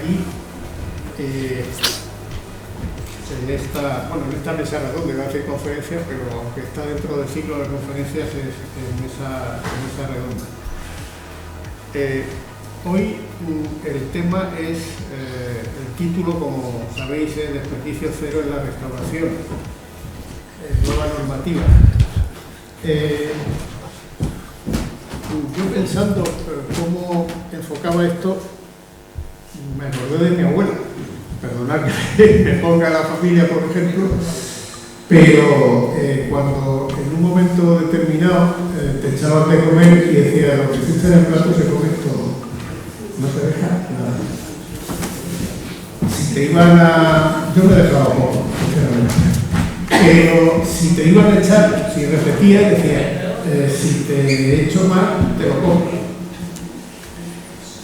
aquí en esta mesa redonda, iba a hacer conferencias, pero aunque está dentro del ciclo de conferencias es en mesa redonda. Hoy el tema es, el título, como sabéis, es Desperdicio cero en la restauración, nueva normativa. Yo pensando cómo enfocaba esto, me acordé de mi abuela. Perdonad que me ponga la familia, por ejemplo, pero cuando en un momento determinado te echaban de comer y decía, lo que hiciste en el plato se come todo, no se deja nada. Si te iban a... yo me dejaba poco, sinceramente, pero si te iban a echar, si repetías, decía, si te echo mal, te lo como.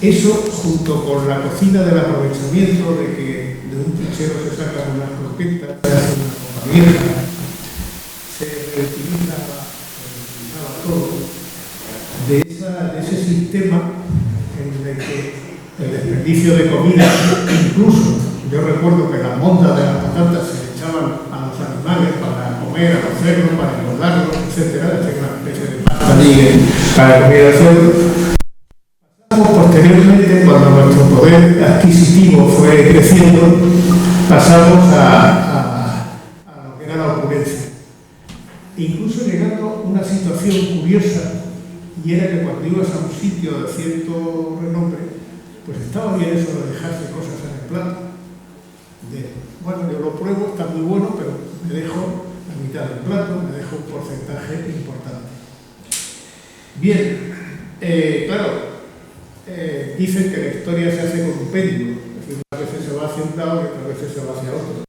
Eso, junto con la cocina del aprovechamiento, de que de un puchero se sacan unas croquetas, se hace una copa vieja, se reutiliza todo, de ese sistema en el que el desperdicio de comida, incluso yo recuerdo que las mondas de las patatas se echaban a los animales para comer, a los cerdos, para engordarlos, etcétera, una especie de pasta para comida de cerdo. Posteriormente, cuando nuestro poder adquisitivo fue creciendo, pasamos a lo que era la opulencia. Incluso llegando a una situación curiosa, y era que cuando ibas a un sitio de cierto renombre, pues estaba bien eso de dejarse cosas en el plato. Bueno, yo lo pruebo, está muy bueno, pero me dejo la mitad del plato, me dejo un porcentaje importante. Bien, claro, dicen que la historia se hace con un péndulo, es decir, unas veces se va hacia un lado y otras veces se va hacia otro.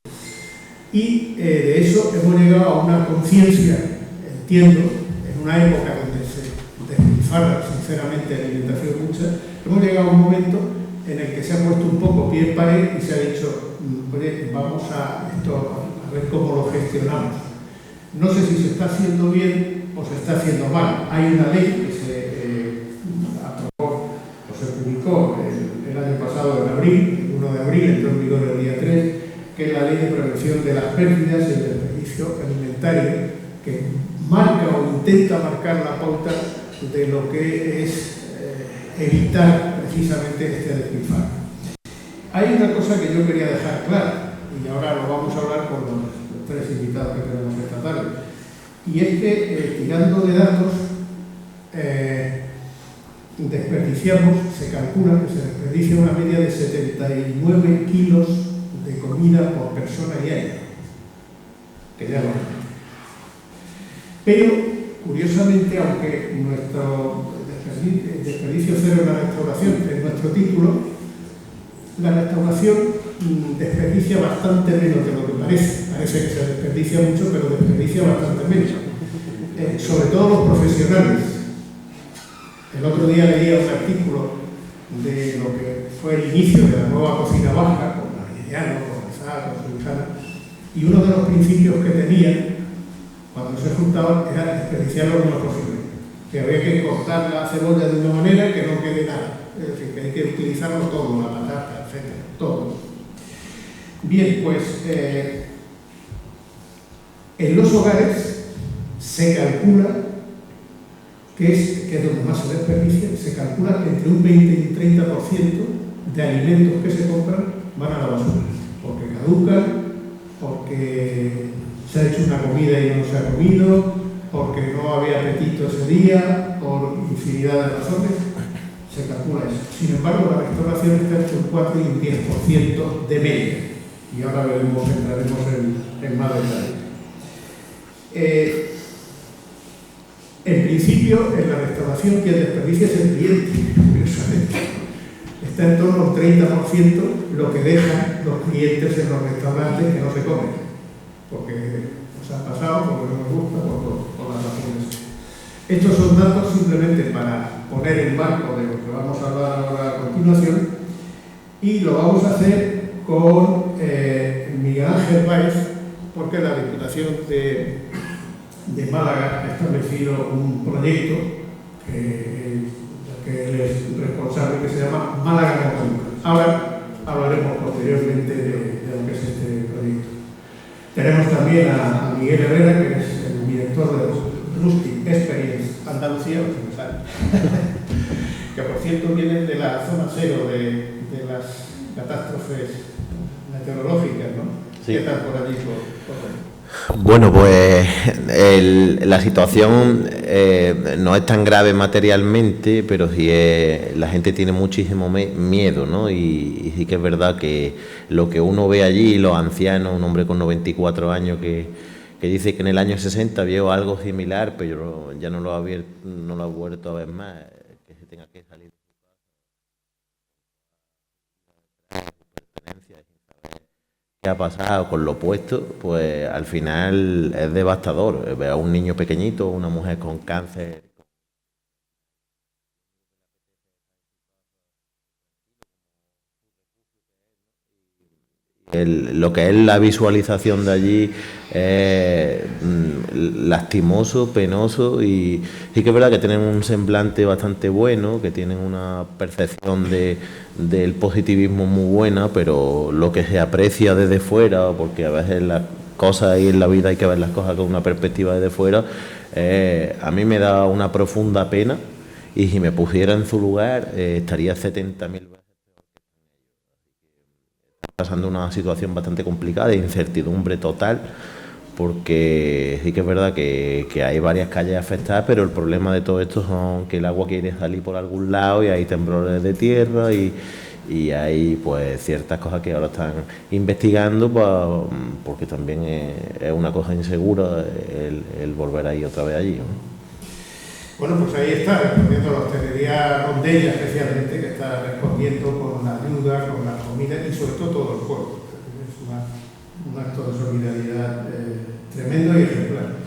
Y de eso hemos llegado a una conciencia, entiendo, en una época donde se despilfarra sinceramente alimentación mucha, hemos llegado a un momento en el que se ha puesto un poco pie en pared y se ha dicho, oye, vamos a ver cómo lo gestionamos. No sé si se está haciendo bien o se está haciendo mal. Hay una ley que se publicó el año pasado, en abril, el 1 de abril, entró en vigor el día 3, que es la Ley de Prevención de las Pérdidas y el Desperdicio Alimentario, que marca o intenta marcar la pauta de lo que es evitar precisamente este despilfarro. Hay una cosa que yo quería dejar clara, y ahora lo vamos a hablar con los tres invitados que tenemos esta tarde, y es que tirando de datos, se calcula que se desperdicia una media de 79 kilos de comida por persona y año, que ya lo es. Pero, curiosamente, aunque nuestro desperdicio cero en la restauración es nuestro título, la restauración desperdicia bastante menos de lo que parece. Parece que se desperdicia mucho, pero desperdicia bastante menos. Sobre todo los profesionales. El otro día leía un artículo de lo que fue el inicio de la nueva cocina baja, con Mariano, con Azar, con Susana, y uno de los principios que tenían cuando se juntaban era desperdiciar lo menos posible, que había que cortar la cebolla de una manera que no quede nada, es decir, que hay que utilizarlo todo, la patata, etcétera, todo. Bien, pues en los hogares se calcula que es donde más se desperdicia, se calcula que entre un 20 y un 30% de alimentos que se compran van a la basura, porque caducan, porque se ha hecho una comida y no se ha comido, porque no había apetito ese día, por infinidad de razones, se calcula eso. Sin embargo, la restauración está entre un 4 y un 10% de media, y ahora entraremos en más detalle. En principio, en la restauración, quien desperdicia es el cliente, curiosamente. Está en torno al 30% lo que dejan los clientes en los restaurantes que no se comen, porque nos ha pasado, porque no nos gusta, por las razones. Estos son datos simplemente para poner el marco de lo que vamos a hablar ahora a continuación, y lo vamos a hacer con Miguel Ángel Báez, porque la Diputación de Málaga ha establecido un proyecto que él es responsable, que se llama Málaga no caduca. Ahora hablaremos Tenemos también a Miguel Herrera, que es el director de Rustic Experience Andalucía, que por cierto viene de la zona cero de las catástrofes meteorológicas, ¿no? Sí. ¿Qué tal por allí? Bueno, pues la situación no es tan grave materialmente, pero sí la gente tiene muchísimo miedo, ¿no? Y sí que es verdad que lo que uno ve allí, los ancianos, un hombre con 94 años que dice que en el año 60 vio algo similar, pero ya no lo ha vuelto a ver más, que se tenga que salir qué ha pasado con lo opuesto, pues al final es devastador. Ver a un niño pequeñito, una mujer con cáncer. Lo que es la visualización de allí es lastimoso, penoso, y sí que es verdad que tienen un semblante bastante bueno, que tienen una percepción del positivismo muy buena, pero lo que se aprecia desde fuera, porque a veces las cosas ahí en la vida hay que ver las cosas con una perspectiva desde fuera, a mí me da una profunda pena, y si me pusiera en su lugar estaría 70.000 veces pasando una situación bastante complicada de incertidumbre total, porque sí que es verdad que hay varias calles afectadas, pero el problema de todo esto son que el agua quiere salir por algún lado y hay temblores de tierra y hay pues ciertas cosas que ahora están investigando porque también es una cosa insegura el volver ahí otra vez allí, ¿no? Bueno, pues ahí está, respondiendo a la hostelería rondella especialmente, que está respondiendo con la ayuda, con la comida y sobre todo el pueblo. Es un acto de solidaridad tremendo y ejemplar.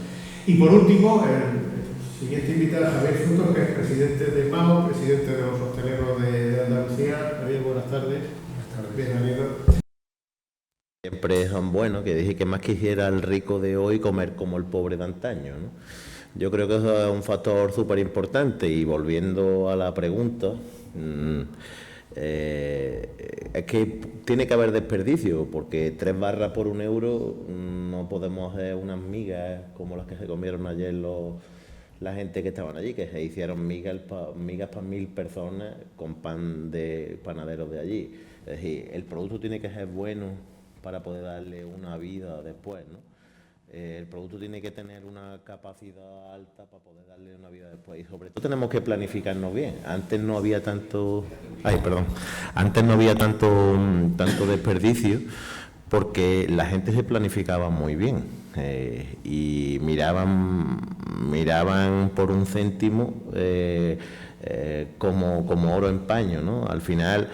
Y por último, el siguiente invitado, Javier Frutos, que es presidente de MAO, presidente de los hosteleros de Andalucía. Javier, buenas tardes. Buenas tardes. Bienvenido. Siempre son buenos, que dije que más quisiera el rico de hoy comer como el pobre de antaño, ¿no? Yo creo que eso es un factor súper importante, y volviendo a la pregunta, es que tiene que haber desperdicio, porque 3 barras por 1 euro no podemos hacer unas migas como las que se comieron ayer la gente que estaban allí, que se hicieron migas para 1.000 personas con pan de panaderos de allí. Es decir, el producto tiene que ser bueno para poder darle una vida después, ¿no? El producto tiene que tener una capacidad alta para poder darle una vida después, y sobre todo tenemos que planificarnos bien. Antes no había tanto desperdicio, porque la gente se planificaba muy bien y miraban por un céntimo como oro en paño, ¿no? Al final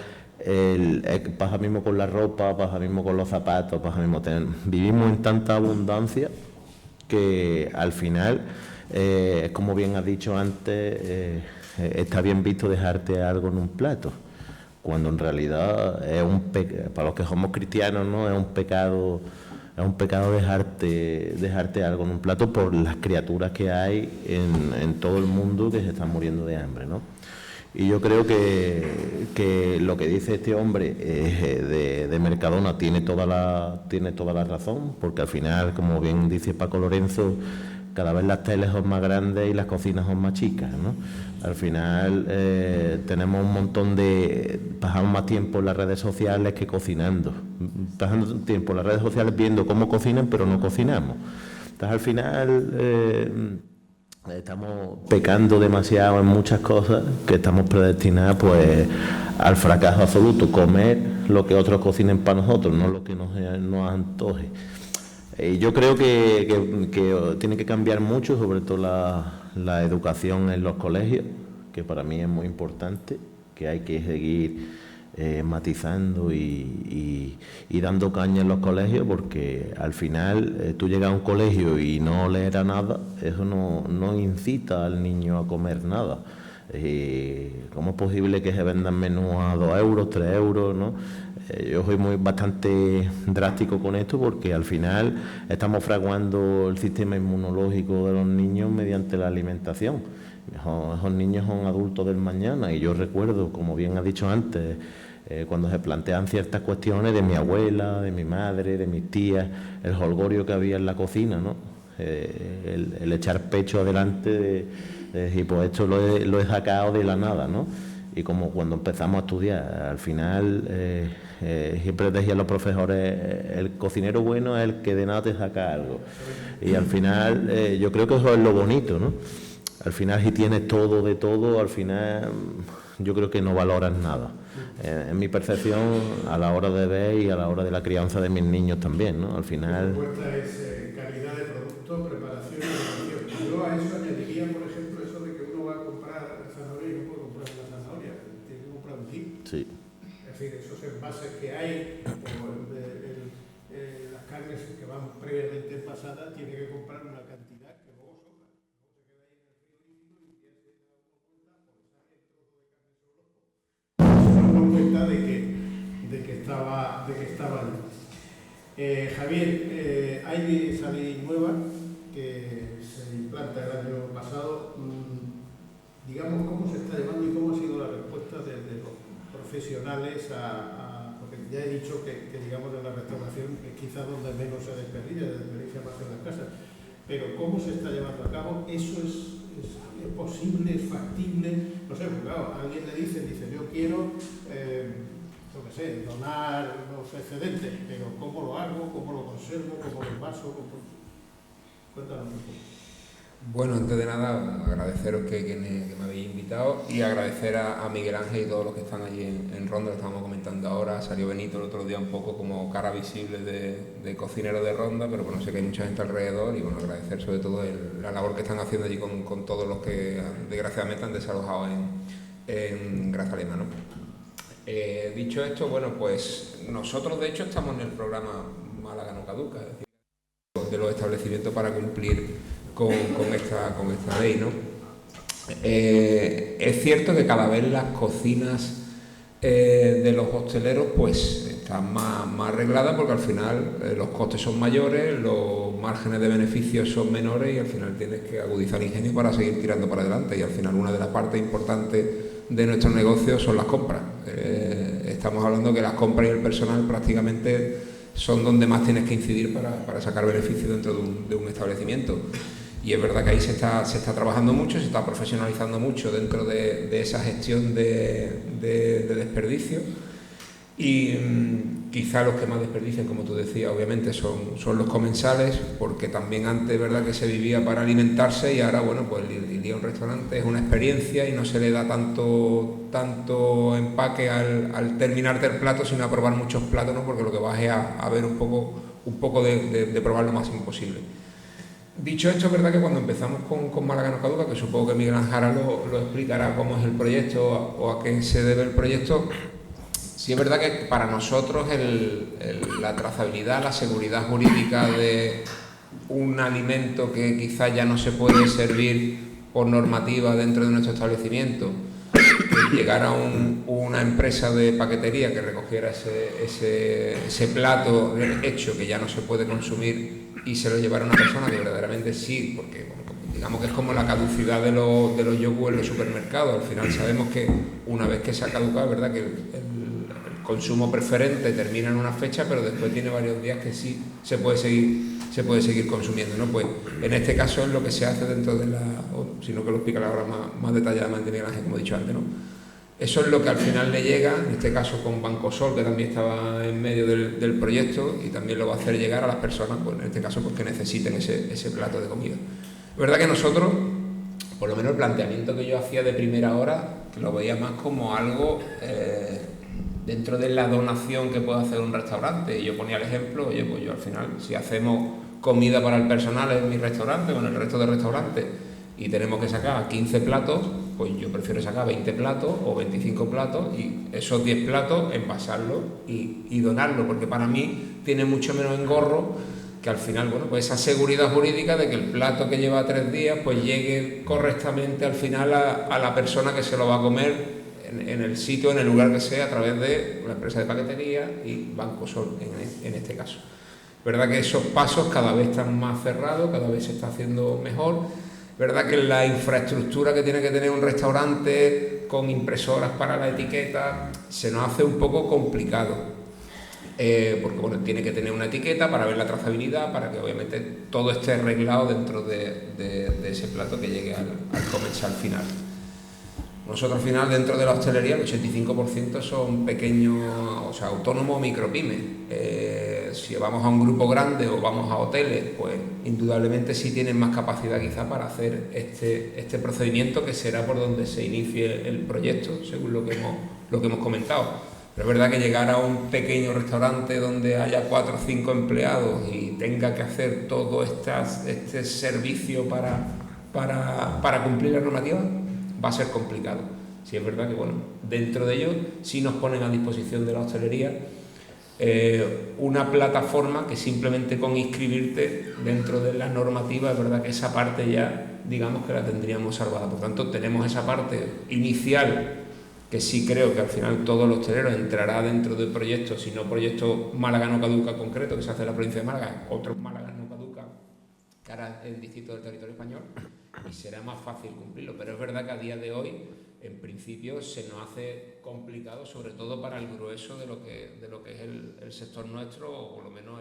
pasa mismo con la ropa, pasa mismo con los zapatos, pasa mismo vivimos en tanta abundancia que al final, como bien has dicho antes, está bien visto dejarte algo en un plato, cuando en realidad para los que somos cristianos, ¿no? Es un pecado dejarte algo en un plato por las criaturas que hay en todo el mundo que se están muriendo de hambre, ¿no? Y yo creo que lo que dice este hombre de Mercadona tiene toda la razón, porque al final, como bien dice Paco Lorenzo, cada vez las teles son más grandes y las cocinas son más chicas, ¿no? Al final tenemos un montón pasamos más tiempo en las redes sociales que cocinando. Pasando tiempo en las redes sociales viendo cómo cocinan, pero no cocinamos. Entonces al final estamos pecando demasiado en muchas cosas, que estamos predestinados pues al fracaso absoluto, comer lo que otros cocinen para nosotros, no lo que nos antoje. Y yo creo que tiene que cambiar mucho, sobre todo la educación en los colegios, que para mí es muy importante, que hay que seguir matizando y dando caña en los colegios, porque al final tú llegas a un colegio y no leerás nada, eso no incita al niño a comer nada. ¿Cómo es posible que se vendan menús a 2 euros, 3 euros, ¿no? Yo soy bastante drástico con esto, porque al final estamos fraguando el sistema inmunológico de los niños mediante la alimentación. Esos niños son adultos del mañana, y yo recuerdo, como bien ha dicho antes, cuando se plantean ciertas cuestiones de mi abuela, de mi madre, de mis tías, el jolgorio que había en la cocina, ¿no? El echar pecho adelante de decir, pues esto lo he sacado de la nada, ¿no? Y como cuando empezamos a estudiar, al final siempre decían los profesores, el cocinero bueno es el que de nada te saca algo. Y al final yo creo que eso es lo bonito, ¿no? Al final si tienes todo de todo, al final yo creo que no valoras nada. En mi percepción a la hora de ver y a la hora de la crianza de mis niños también, ¿no? Al final... Lo que importa es calidad de producto, preparación y educación. Yo a eso añadiría, por ejemplo, eso de que uno va a comprar zanahoria y no puede comprar una zanahoria, tiene que comprar un kit. Sí. Es decir, esos envases que hay, como las carnes que van previamente envasadas, tiene que comprar una cantidad que luego sobra. De que estaba allí. Javier, hay esa ley nueva que se implanta el año pasado. Digamos, ¿cómo se está llevando y cómo ha sido la respuesta de los profesionales porque ya he dicho que digamos en la restauración es quizás donde menos se desperdicia más en las casas, pero ¿cómo se está llevando a cabo? ¿Eso es posible, es factible? No sé, porque claro, alguien le dice yo quiero, yo qué sé, donar los excedentes, pero ¿cómo lo hago? ¿Cómo lo conservo? ¿Cómo lo envaso? Cuéntanos un poco. Bueno, antes de nada, agradeceros que me habéis invitado y agradecer a Miguel Ángel y todos los que están allí en Ronda, lo estábamos comentando ahora. Salió Benito el otro día un poco como cara visible de cocinero de Ronda, pero bueno, sé que hay mucha gente alrededor y bueno, agradecer sobre todo la labor que están haciendo allí con todos los que desgraciadamente han desalojado en Grazalema, ¿no? Dicho esto, bueno, pues nosotros de hecho estamos en el programa Málaga no caduca, es decir, de los establecimientos para cumplir con esta ley, ¿no? Es cierto que cada vez las cocinas de los hosteleros pues están más arregladas porque al final los costes son mayores, los márgenes de beneficios son menores y al final tienes que agudizar ingenio para seguir tirando para adelante y al final una de las partes importantes de nuestro negocio son las compras. Estamos hablando que las compras y el personal prácticamente son donde más tienes que incidir para sacar beneficio dentro de un establecimiento. Y es verdad que ahí se está trabajando mucho, se está profesionalizando mucho dentro de esa gestión de desperdicio. Y quizá los que más desperdician, como tú decías, obviamente son los comensales, porque también antes, verdad, que se vivía para alimentarse y ahora, bueno, pues el ir a un restaurante es una experiencia y no se le da tanto empaque al terminarte el plato, sino a probar muchos platos, ¿no? Porque lo que vas es a ver un poco de probar lo máximo posible. Dicho esto, es verdad que cuando empezamos con Málaga no caduca, que supongo que Miguel Ángel lo explicará cómo es el proyecto o a qué se debe el proyecto, sí es verdad que para nosotros la trazabilidad, la seguridad jurídica de un alimento que quizás ya no se puede servir por normativa dentro de nuestro establecimiento, que llegara una empresa de paquetería que recogiera ese plato hecho que ya no se puede consumir y se lo llevara a una persona que verdaderamente sí, porque bueno, digamos que es como la caducidad de los yogur en los supermercados. Al final sabemos que una vez que se ha caducado, es verdad que el consumo preferente termina en una fecha, pero después tiene varios días que sí se puede seguir consumiendo, ¿no? Pues en este caso es lo que se hace dentro de sino que lo explica ahora más detalladamente Miguel Ángel, como he dicho antes, ¿no? Eso es lo que al final le llega, en este caso con Bancosol, que también estaba en medio del proyecto y también lo va a hacer llegar a las personas, pues en este caso, pues que necesiten ese plato de comida. Es verdad que nosotros, por lo menos el planteamiento que yo hacía de primera hora, lo veía más como algo dentro de la donación que puede hacer un restaurante. Y yo ponía el ejemplo, oye, pues yo al final, si hacemos comida para el personal en mi restaurante o en el resto de restaurantes y tenemos que sacar 15 platos, pues yo prefiero sacar 20 platos o 25 platos y esos 10 platos envasarlos y donarlos, porque para mí tiene mucho menos engorro que al final, bueno, pues esa seguridad jurídica de que el plato que lleva 3 días pues llegue correctamente al final a la persona que se lo va a comer en el sitio, en el lugar que sea, a través de la empresa de paquetería y Bancosol en este caso. Verdad que esos pasos cada vez están más cerrados, cada vez se está haciendo mejor. Verdad que la infraestructura que tiene que tener un restaurante con impresoras para la etiqueta, se nos hace un poco complicado. Porque bueno, tiene que tener una etiqueta para ver la trazabilidad, para que obviamente todo esté arreglado dentro de ese plato que llegue al comensal final. Nosotros al final dentro de la hostelería el 85% son pequeños, o sea, autónomos o micropymes. Si vamos a un grupo grande o vamos a hoteles, pues indudablemente sí tienen más capacidad quizá para hacer este procedimiento, que será por donde se inicie el proyecto, según lo que hemos comentado. Pero es verdad que llegar a un pequeño restaurante donde haya 4 o 5 empleados y tenga que hacer todo este servicio para cumplir la normativa va a ser complicado. Sí es verdad que bueno, dentro de ello sí nos ponen a disposición de la hostelería una plataforma que simplemente con inscribirte dentro de la normativa, es verdad que esa parte ya digamos que la tendríamos salvada. Por tanto, tenemos esa parte inicial que sí creo que al final todo el hostelero entrará dentro del proyecto, si no proyecto Málaga no caduca concreto, que se hace en la provincia de Málaga, otros Málaga no caduca, que ahora es distinto del territorio español, y será más fácil cumplirlo. Pero es verdad que a día de hoy, en principio, se nos hace complicado, sobre todo para el grueso de lo que es el sector nuestro, o por lo menos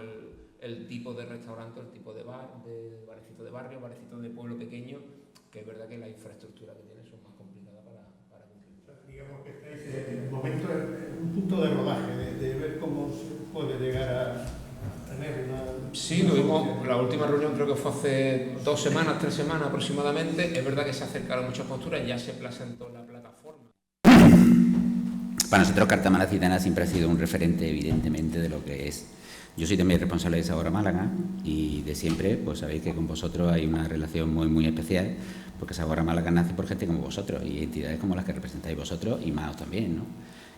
el tipo de restaurante, el tipo de bar, de barecito de barrio, barecito de pueblo pequeño, que es verdad que la infraestructura que tiene son más complicadas para cumplir. Digamos que estáis en el momento, en un punto de rodaje, de ver cómo se puede llegar a tener una... Sí, lo vimos, la última reunión creo que fue hace 2 semanas, 3 semanas aproximadamente. Es verdad que se acercaron muchas posturas, ya se presentó la plataforma. Para nosotros Carta Malacitana siempre ha sido un referente, evidentemente, de lo que es. Yo soy también responsable de Sabor a Málaga y de siempre, pues sabéis que con vosotros hay una relación muy, muy especial, porque Sabor a Málaga nace por gente como vosotros y entidades como las que representáis vosotros y Maos también, ¿no?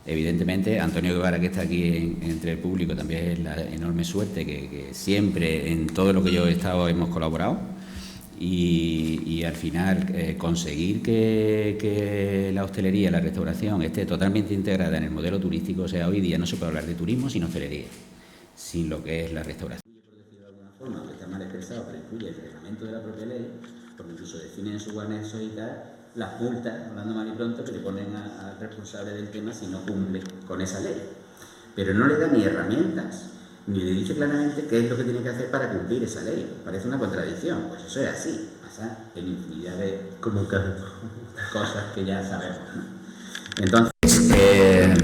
Evidentemente, Antonio Guevara, que está aquí entre el público, también es la enorme suerte que siempre en todo lo que yo he estado hemos colaborado y al final conseguir que la hostelería, la restauración esté totalmente integrada en el modelo turístico. O sea, hoy día no se puede hablar de turismo sin hostelería, sin lo que es la restauración. Por decirlo de alguna forma, que está mal expresado, pero incluye el reglamento de la propia ley, porque incluso definen en su anexo y tal las multas, hablando mal y pronto, que le ponen al responsable del tema si no cumple con esa ley. Pero no le da ni herramientas, ni le dice claramente qué es lo que tiene que hacer para cumplir esa ley. Parece una contradicción, pues eso es así, pasa en infinidad de cosas que ya sabemos, ¿no? Entonces,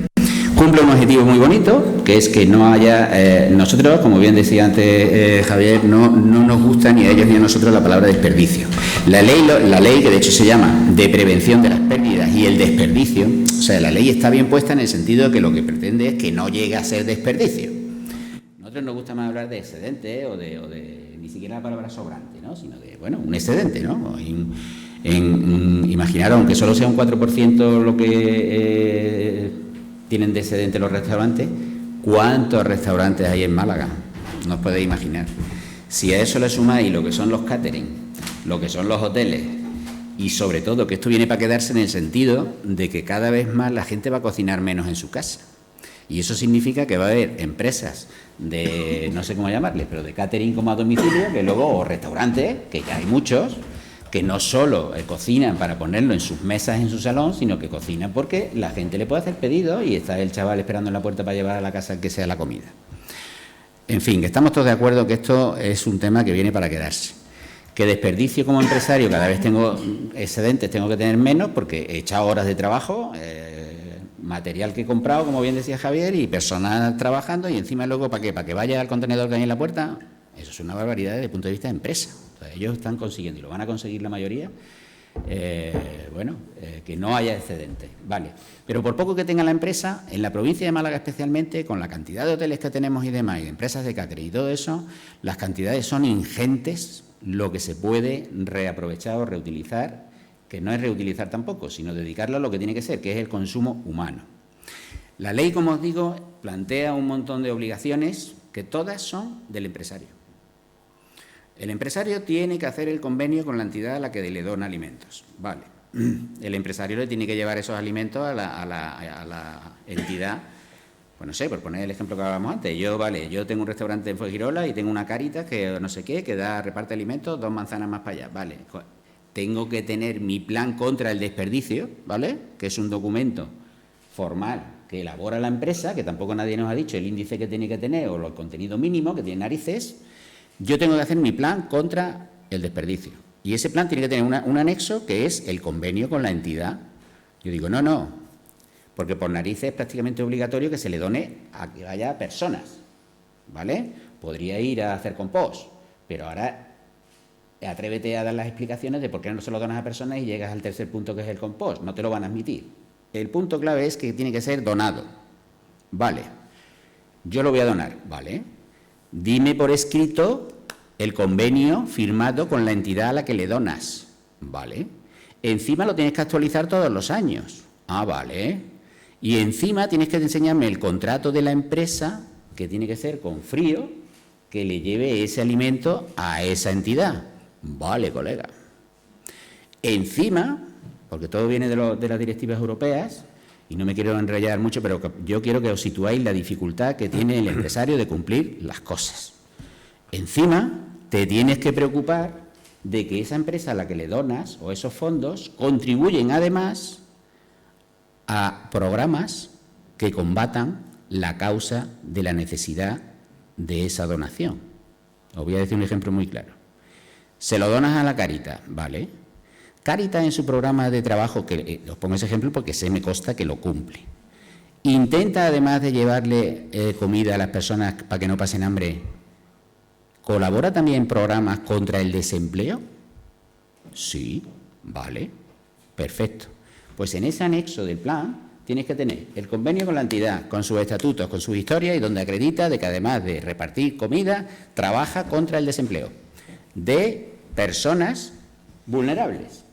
cumple un objetivo muy bonito, que es que no haya... nosotros, como bien decía antes Javier, no nos gusta ni a ellos ni a nosotros la palabra desperdicio. La ley, que de hecho se llama de prevención de las pérdidas y el desperdicio, o sea, la ley está bien puesta en el sentido de que lo que pretende es que no llegue a ser desperdicio. A nosotros nos gusta más hablar de excedente o de ni siquiera la palabra sobrante, ¿no? Sino de, bueno, un excedente, ¿no? Imaginaros, aunque solo sea un 4% lo que tienen de excedente los restaurantes, ¿cuántos restaurantes hay en Málaga? No os podéis imaginar. Si a eso le sumáis lo que son los catering, lo que son los hoteles, y sobre todo que esto viene para quedarse en el sentido de que cada vez más la gente va a cocinar menos en su casa. Y eso significa que va a haber empresas de, no sé cómo llamarles, pero de catering como a domicilio, que luego, o restaurantes, que ya hay muchos, que no solo cocinan para ponerlo en sus mesas, en su salón, sino que cocinan porque la gente le puede hacer pedido y está el chaval esperando en la puerta para llevar a la casa que sea la comida. En fin, que estamos todos de acuerdo que esto es un tema que viene para quedarse. Que desperdicio como empresario, cada vez tengo excedentes, tengo que tener menos porque he echado horas de trabajo, material que he comprado, como bien decía Javier, y personal trabajando, y encima luego, ¿para qué? ¿Para que vaya al contenedor que hay en la puerta? Eso es una barbaridad desde el punto de vista de empresa. O sea, ellos están consiguiendo, y lo van a conseguir la mayoría, que no haya excedentes, vale. Pero por poco que tenga la empresa, en la provincia de Málaga especialmente, con la cantidad de hoteles que tenemos y demás, y de empresas de catering y todo eso, las cantidades son ingentes, lo que se puede reaprovechar o reutilizar, que no es reutilizar tampoco, sino dedicarlo a lo que tiene que ser, que es el consumo humano. La ley, como os digo, plantea un montón de obligaciones que todas son del empresario. El empresario tiene que hacer el convenio con la entidad a la que le dona alimentos. Vale. El empresario le tiene que llevar esos alimentos a la entidad. Pues no sé, por poner el ejemplo que hablábamos antes. Yo tengo un restaurante en Fuengirola y tengo una Caritas que no sé qué, que reparte alimentos 2 manzanas más para allá. Vale. tengo que tener mi plan contra el desperdicio, ¿vale? Que es un documento formal que elabora la empresa, que tampoco nadie nos ha dicho el índice que tiene que tener o el contenido mínimo que tiene narices. Yo tengo que hacer mi plan contra el desperdicio. Y ese plan tiene que tener un anexo que es el convenio con la entidad. Yo digo, no, porque por narices es prácticamente obligatorio que se le done a que haya personas, ¿vale? Podría ir a hacer compost, pero ahora atrévete a dar las explicaciones de por qué no se lo donas a personas y llegas al tercer punto, que es el compost. No te lo van a admitir. El punto clave es que tiene que ser donado. Vale, yo lo voy a donar, ¿vale? Dime por escrito el convenio firmado con la entidad a la que le donas, ¿vale? Encima lo tienes que actualizar todos los años. Ah, vale. Y encima tienes que enseñarme el contrato de la empresa, que tiene que ser con frío, que le lleve ese alimento a esa entidad. Vale, colega. Encima, porque todo viene de las directivas europeas, y no me quiero enrollar mucho, pero yo quiero que os situáis la dificultad que tiene el empresario de cumplir las cosas. Encima, te tienes que preocupar de que esa empresa a la que le donas, o esos fondos, contribuyen además a programas que combatan la causa de la necesidad de esa donación. Os voy a decir un ejemplo muy claro. Se lo donas a la Cáritas, ¿vale? Cáritas en su programa de trabajo, que os pongo ese ejemplo porque me consta que lo cumple, intenta, además de llevarle comida a las personas para que no pasen hambre, ¿colabora también en programas contra el desempleo? Sí, vale, perfecto. Pues en ese anexo del plan tienes que tener el convenio con la entidad, con sus estatutos, con sus historias, y donde acredita de que además de repartir comida, trabaja contra el desempleo de personas vulnerables.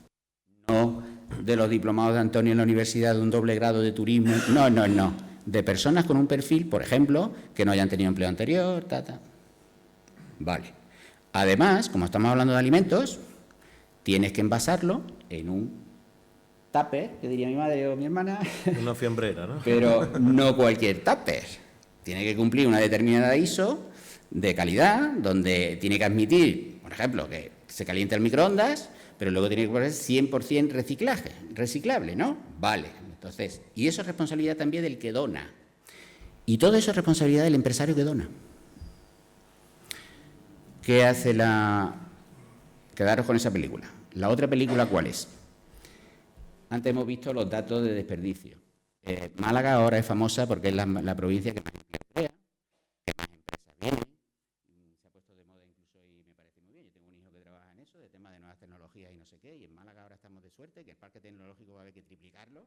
No de los diplomados de Antonio en la universidad de un doble grado de turismo, no. De personas con un perfil, por ejemplo, que no hayan tenido empleo anterior, Vale. Además, como estamos hablando de alimentos, tienes que envasarlo en un tupper, que diría mi madre o mi hermana. Una fiambrera, ¿no? Pero no cualquier tupper. Tiene que cumplir una determinada ISO de calidad, donde tiene que admitir, por ejemplo, que se calienta el microondas, pero luego tiene que poner 100% reciclable, ¿no? Vale, entonces, y eso es responsabilidad también del que dona. Y todo eso es responsabilidad del empresario que dona. ¿Qué hace Quedaros con esa película. La otra película, ¿cuál es? Antes hemos visto los datos de desperdicio. Málaga ahora es famosa porque es la provincia que más empleo crea, que más empresas vienen. Se ha puesto de moda incluso y me parece muy bien. Yo tengo un hijo que trabaja en eso, de temas de nuevas tecnologías y no sé qué, y en Málaga ahora estamos de suerte que el parque tecnológico va a haber que triplicarlo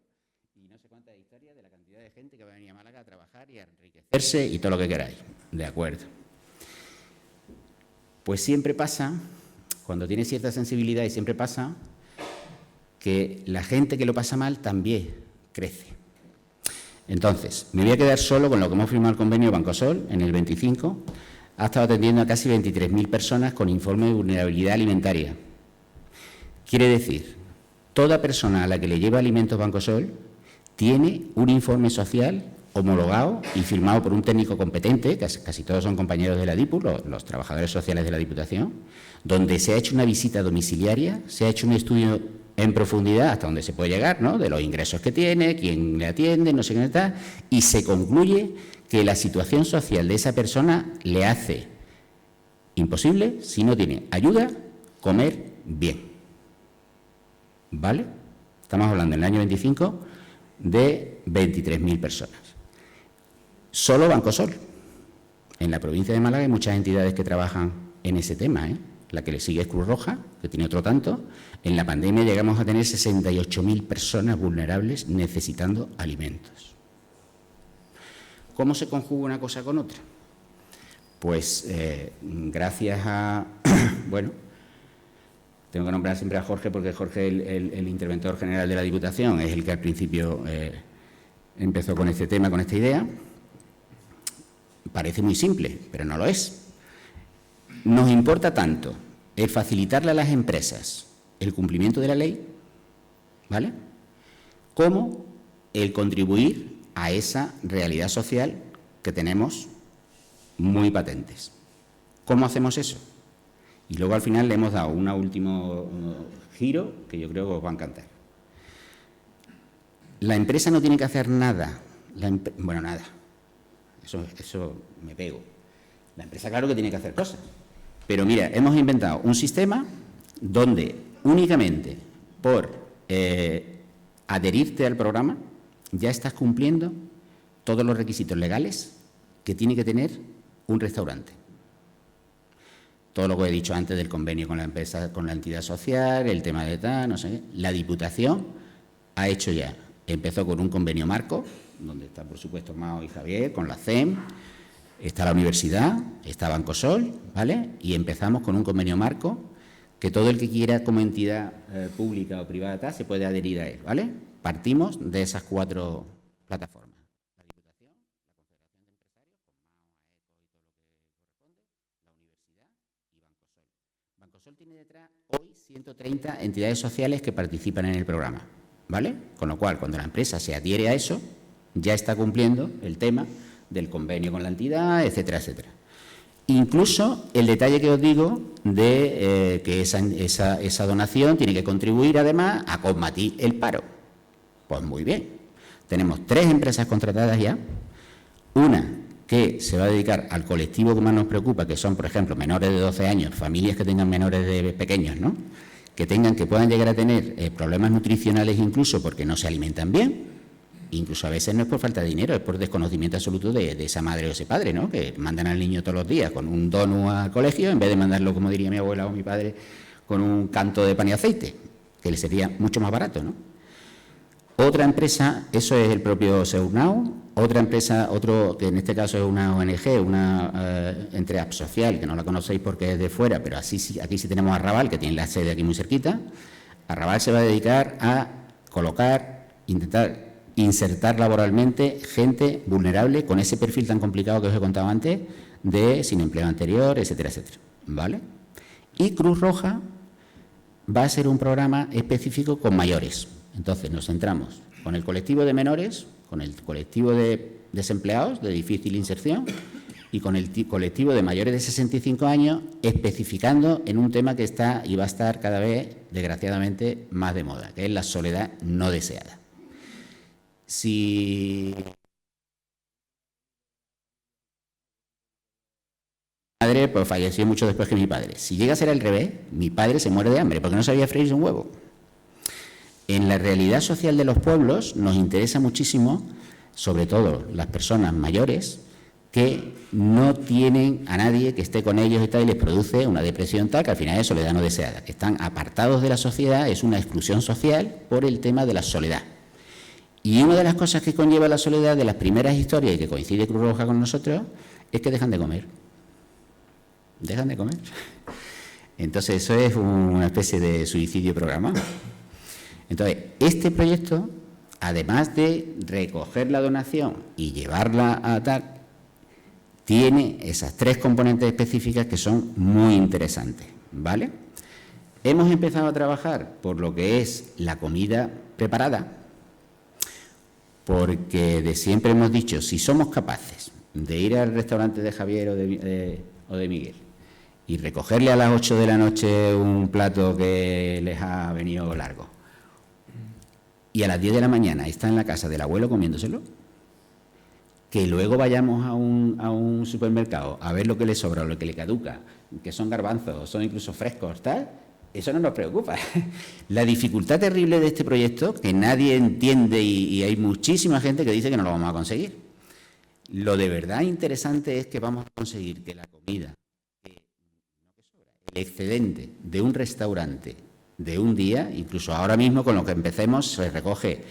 y no sé cuántas historias de la cantidad de gente que va a venir a Málaga a trabajar y a enriquecerse y todo lo que queráis. De acuerdo. Pues siempre pasa, cuando tiene cierta sensibilidad, y siempre pasa que la gente que lo pasa mal también crece. Entonces, me voy a quedar solo con lo que hemos firmado el convenio Bancosol en el 25. Ha estado atendiendo a casi 23.000 personas con informe de vulnerabilidad alimentaria. Quiere decir, toda persona a la que le lleva alimentos Bancosol tiene un informe social homologado y firmado por un técnico competente, casi todos son compañeros de la DIPU, los trabajadores sociales de la Diputación, donde se ha hecho una visita domiciliaria, se ha hecho un estudio en profundidad hasta donde se puede llegar, ¿no?, de los ingresos que tiene, quién le atiende, no sé qué está, y se concluye que la situación social de esa persona le hace imposible, si no tiene ayuda, comer bien. ¿Vale? Estamos hablando en el año 25 de 23.000 personas. Solo Bancosol. En la provincia de Málaga hay muchas entidades que trabajan en ese tema, ¿eh? La que le sigue es Cruz Roja, que tiene otro tanto. En la pandemia llegamos a tener 68.000 personas vulnerables necesitando alimentos. ¿Cómo se conjuga una cosa con otra? Pues gracias a... bueno, tengo que nombrar siempre a Jorge, porque Jorge, el interventor general de la Diputación, es el que al principio empezó con este tema, con esta idea. Parece muy simple, pero no lo es. Nos importa tanto el facilitarle a las empresas el cumplimiento de la ley, ¿vale?, como el contribuir a esa realidad social que tenemos muy patentes. ¿Cómo hacemos eso? Y luego al final le hemos dado un último giro que yo creo que os va a encantar. La empresa no tiene que hacer nada. Bueno, nada. Eso me pego. La empresa claro que tiene que hacer cosas. Pero mira, hemos inventado un sistema donde únicamente por adherirte al programa ya estás cumpliendo todos los requisitos legales que tiene que tener un restaurante. Todo lo que he dicho antes del convenio con la empresa, con la entidad social, el tema de tal, no sé. La Diputación ha hecho ya, empezó con un convenio marco, donde está por supuesto Mao y Javier, con la CEM, está la universidad, está Bancosol, ¿vale? Y empezamos con un convenio marco que todo el que quiera como entidad pública o privada tal, se puede adherir a él, ¿vale? Partimos de esas 4 plataformas. La Diputación, la Confederación de Empresarios, con Mao, AECO y todo lo que corresponde, la universidad y Bancosol. Bancosol tiene detrás hoy 130 entidades sociales que participan en el programa, ¿vale? Con lo cual, cuando la empresa se adhiere a eso, ya está cumpliendo el tema del convenio con la entidad, etcétera, etcétera. Incluso el detalle que os digo de que esa donación tiene que contribuir además a combatir el paro. Pues muy bien. Tenemos 3 empresas contratadas ya. Una que se va a dedicar al colectivo que más nos preocupa, que son, por ejemplo, menores de 12 años, familias que tengan menores de pequeños, ¿no? Que puedan llegar a tener problemas nutricionales incluso porque no se alimentan bien. Incluso a veces no es por falta de dinero, es por desconocimiento absoluto de esa madre o ese padre, ¿no? Que mandan al niño todos los días con un donut al colegio, en vez de mandarlo, como diría mi abuela o mi padre, con un canto de pan y aceite, que le sería mucho más barato, ¿no? Otra empresa, eso es el propio Seurnau. Otra empresa, que en este caso es una ONG, una entidad social, que no la conocéis porque es de fuera, pero aquí sí tenemos a Raval, que tiene la sede aquí muy cerquita. A Raval se va a dedicar a intentar insertar laboralmente gente vulnerable con ese perfil tan complicado que os he contado antes, de sin empleo anterior, etcétera, etcétera, ¿vale? Y Cruz Roja va a ser un programa específico con mayores. Entonces nos centramos con el colectivo de menores, con el colectivo de desempleados de difícil inserción y con el colectivo de mayores de 65 años, especificando en un tema que está y va a estar cada vez, desgraciadamente, más de moda, que es la soledad no deseada. Si mi madre pues falleció mucho después que mi padre. Si llega a ser al revés, mi padre se muere de hambre porque no sabía freírse un huevo. En la realidad social de los pueblos nos interesa muchísimo, sobre todo las personas mayores, que no tienen a nadie que esté con ellos y tal, y les produce una depresión tal que al final es soledad no deseada. Que están apartados de la sociedad, es una exclusión social por el tema de la soledad. Y una de las cosas que conlleva la soledad, de las primeras historias, y que coincide Cruz Roja con nosotros, es que dejan de comer. Dejan de comer. Entonces, eso es una especie de suicidio programado. Entonces, este proyecto, además de recoger la donación y llevarla a tal, tiene esas 3 componentes específicas que son muy interesantes, ¿vale? Hemos empezado a trabajar por lo que es la comida preparada, porque de siempre hemos dicho, si somos capaces de ir al restaurante de Javier o de Miguel y recogerle a las 8 de la noche un plato que les ha venido largo y a las 10 de la mañana está en la casa del abuelo comiéndoselo, que luego vayamos a un supermercado a ver lo que le sobra o lo que le caduca, que son garbanzos, son incluso frescos, tal, eso no nos preocupa. La dificultad terrible de este proyecto, que nadie entiende y hay muchísima gente que dice que no lo vamos a conseguir. Lo de verdad interesante es que vamos a conseguir que la comida, el excedente de un restaurante de un día, incluso ahora mismo con lo que empecemos, se recoge,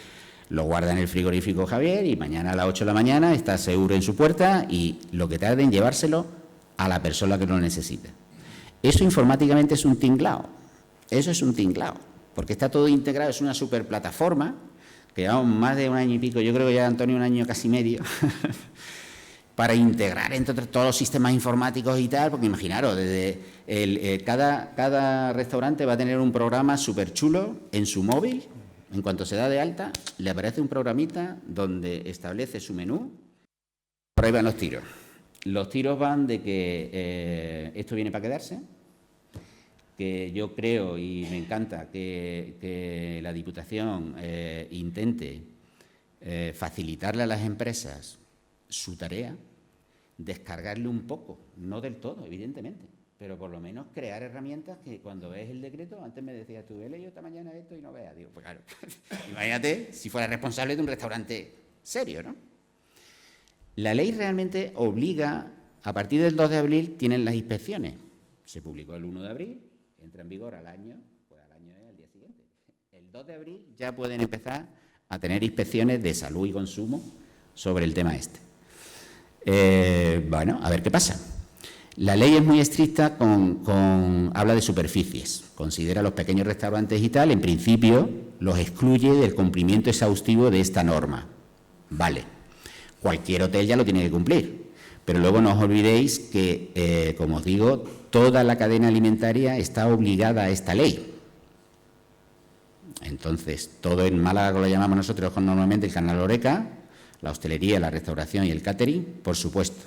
lo guarda en el frigorífico Javier y mañana a las 8 de la mañana está seguro en su puerta y lo que tarde en llevárselo a la persona que lo necesita. Eso informáticamente es un tinglao. Eso es un tinglao, porque está todo integrado, es una superplataforma que llevamos más de un año y pico, yo creo que ya Antonio un año casi medio, para integrar entre todos los sistemas informáticos y tal, porque imaginaros, desde cada restaurante va a tener un programa súper chulo en su móvil, en cuanto se da de alta, le aparece un programita donde establece su menú, por ahí van los tiros. Los tiros van de que esto viene para quedarse, que yo creo y me encanta que la Diputación intente facilitarle a las empresas su tarea, descargarle un poco, no del todo, evidentemente, pero por lo menos crear herramientas que cuando ves el decreto, antes me decías tú, he leído esta mañana esto y no veas, digo, pues claro, imagínate si fuera responsable de un restaurante serio, ¿no? La ley realmente obliga, a partir del 2 de abril tienen las inspecciones, se publicó el 1 de abril, entra en vigor al año es al día siguiente. El 2 de abril ya pueden empezar a tener inspecciones de salud y consumo sobre el tema este. Bueno, a ver qué pasa. La ley es muy estricta habla de superficies, considera los pequeños restaurantes y tal, en principio los excluye del cumplimiento exhaustivo de esta norma. Vale, cualquier hotel ya lo tiene que cumplir, pero luego no os olvidéis que, como os digo, toda la cadena alimentaria está obligada a esta ley. Entonces, todo en Málaga, que lo llamamos nosotros normalmente el canal Horeca, la hostelería, la restauración y el catering, por supuesto.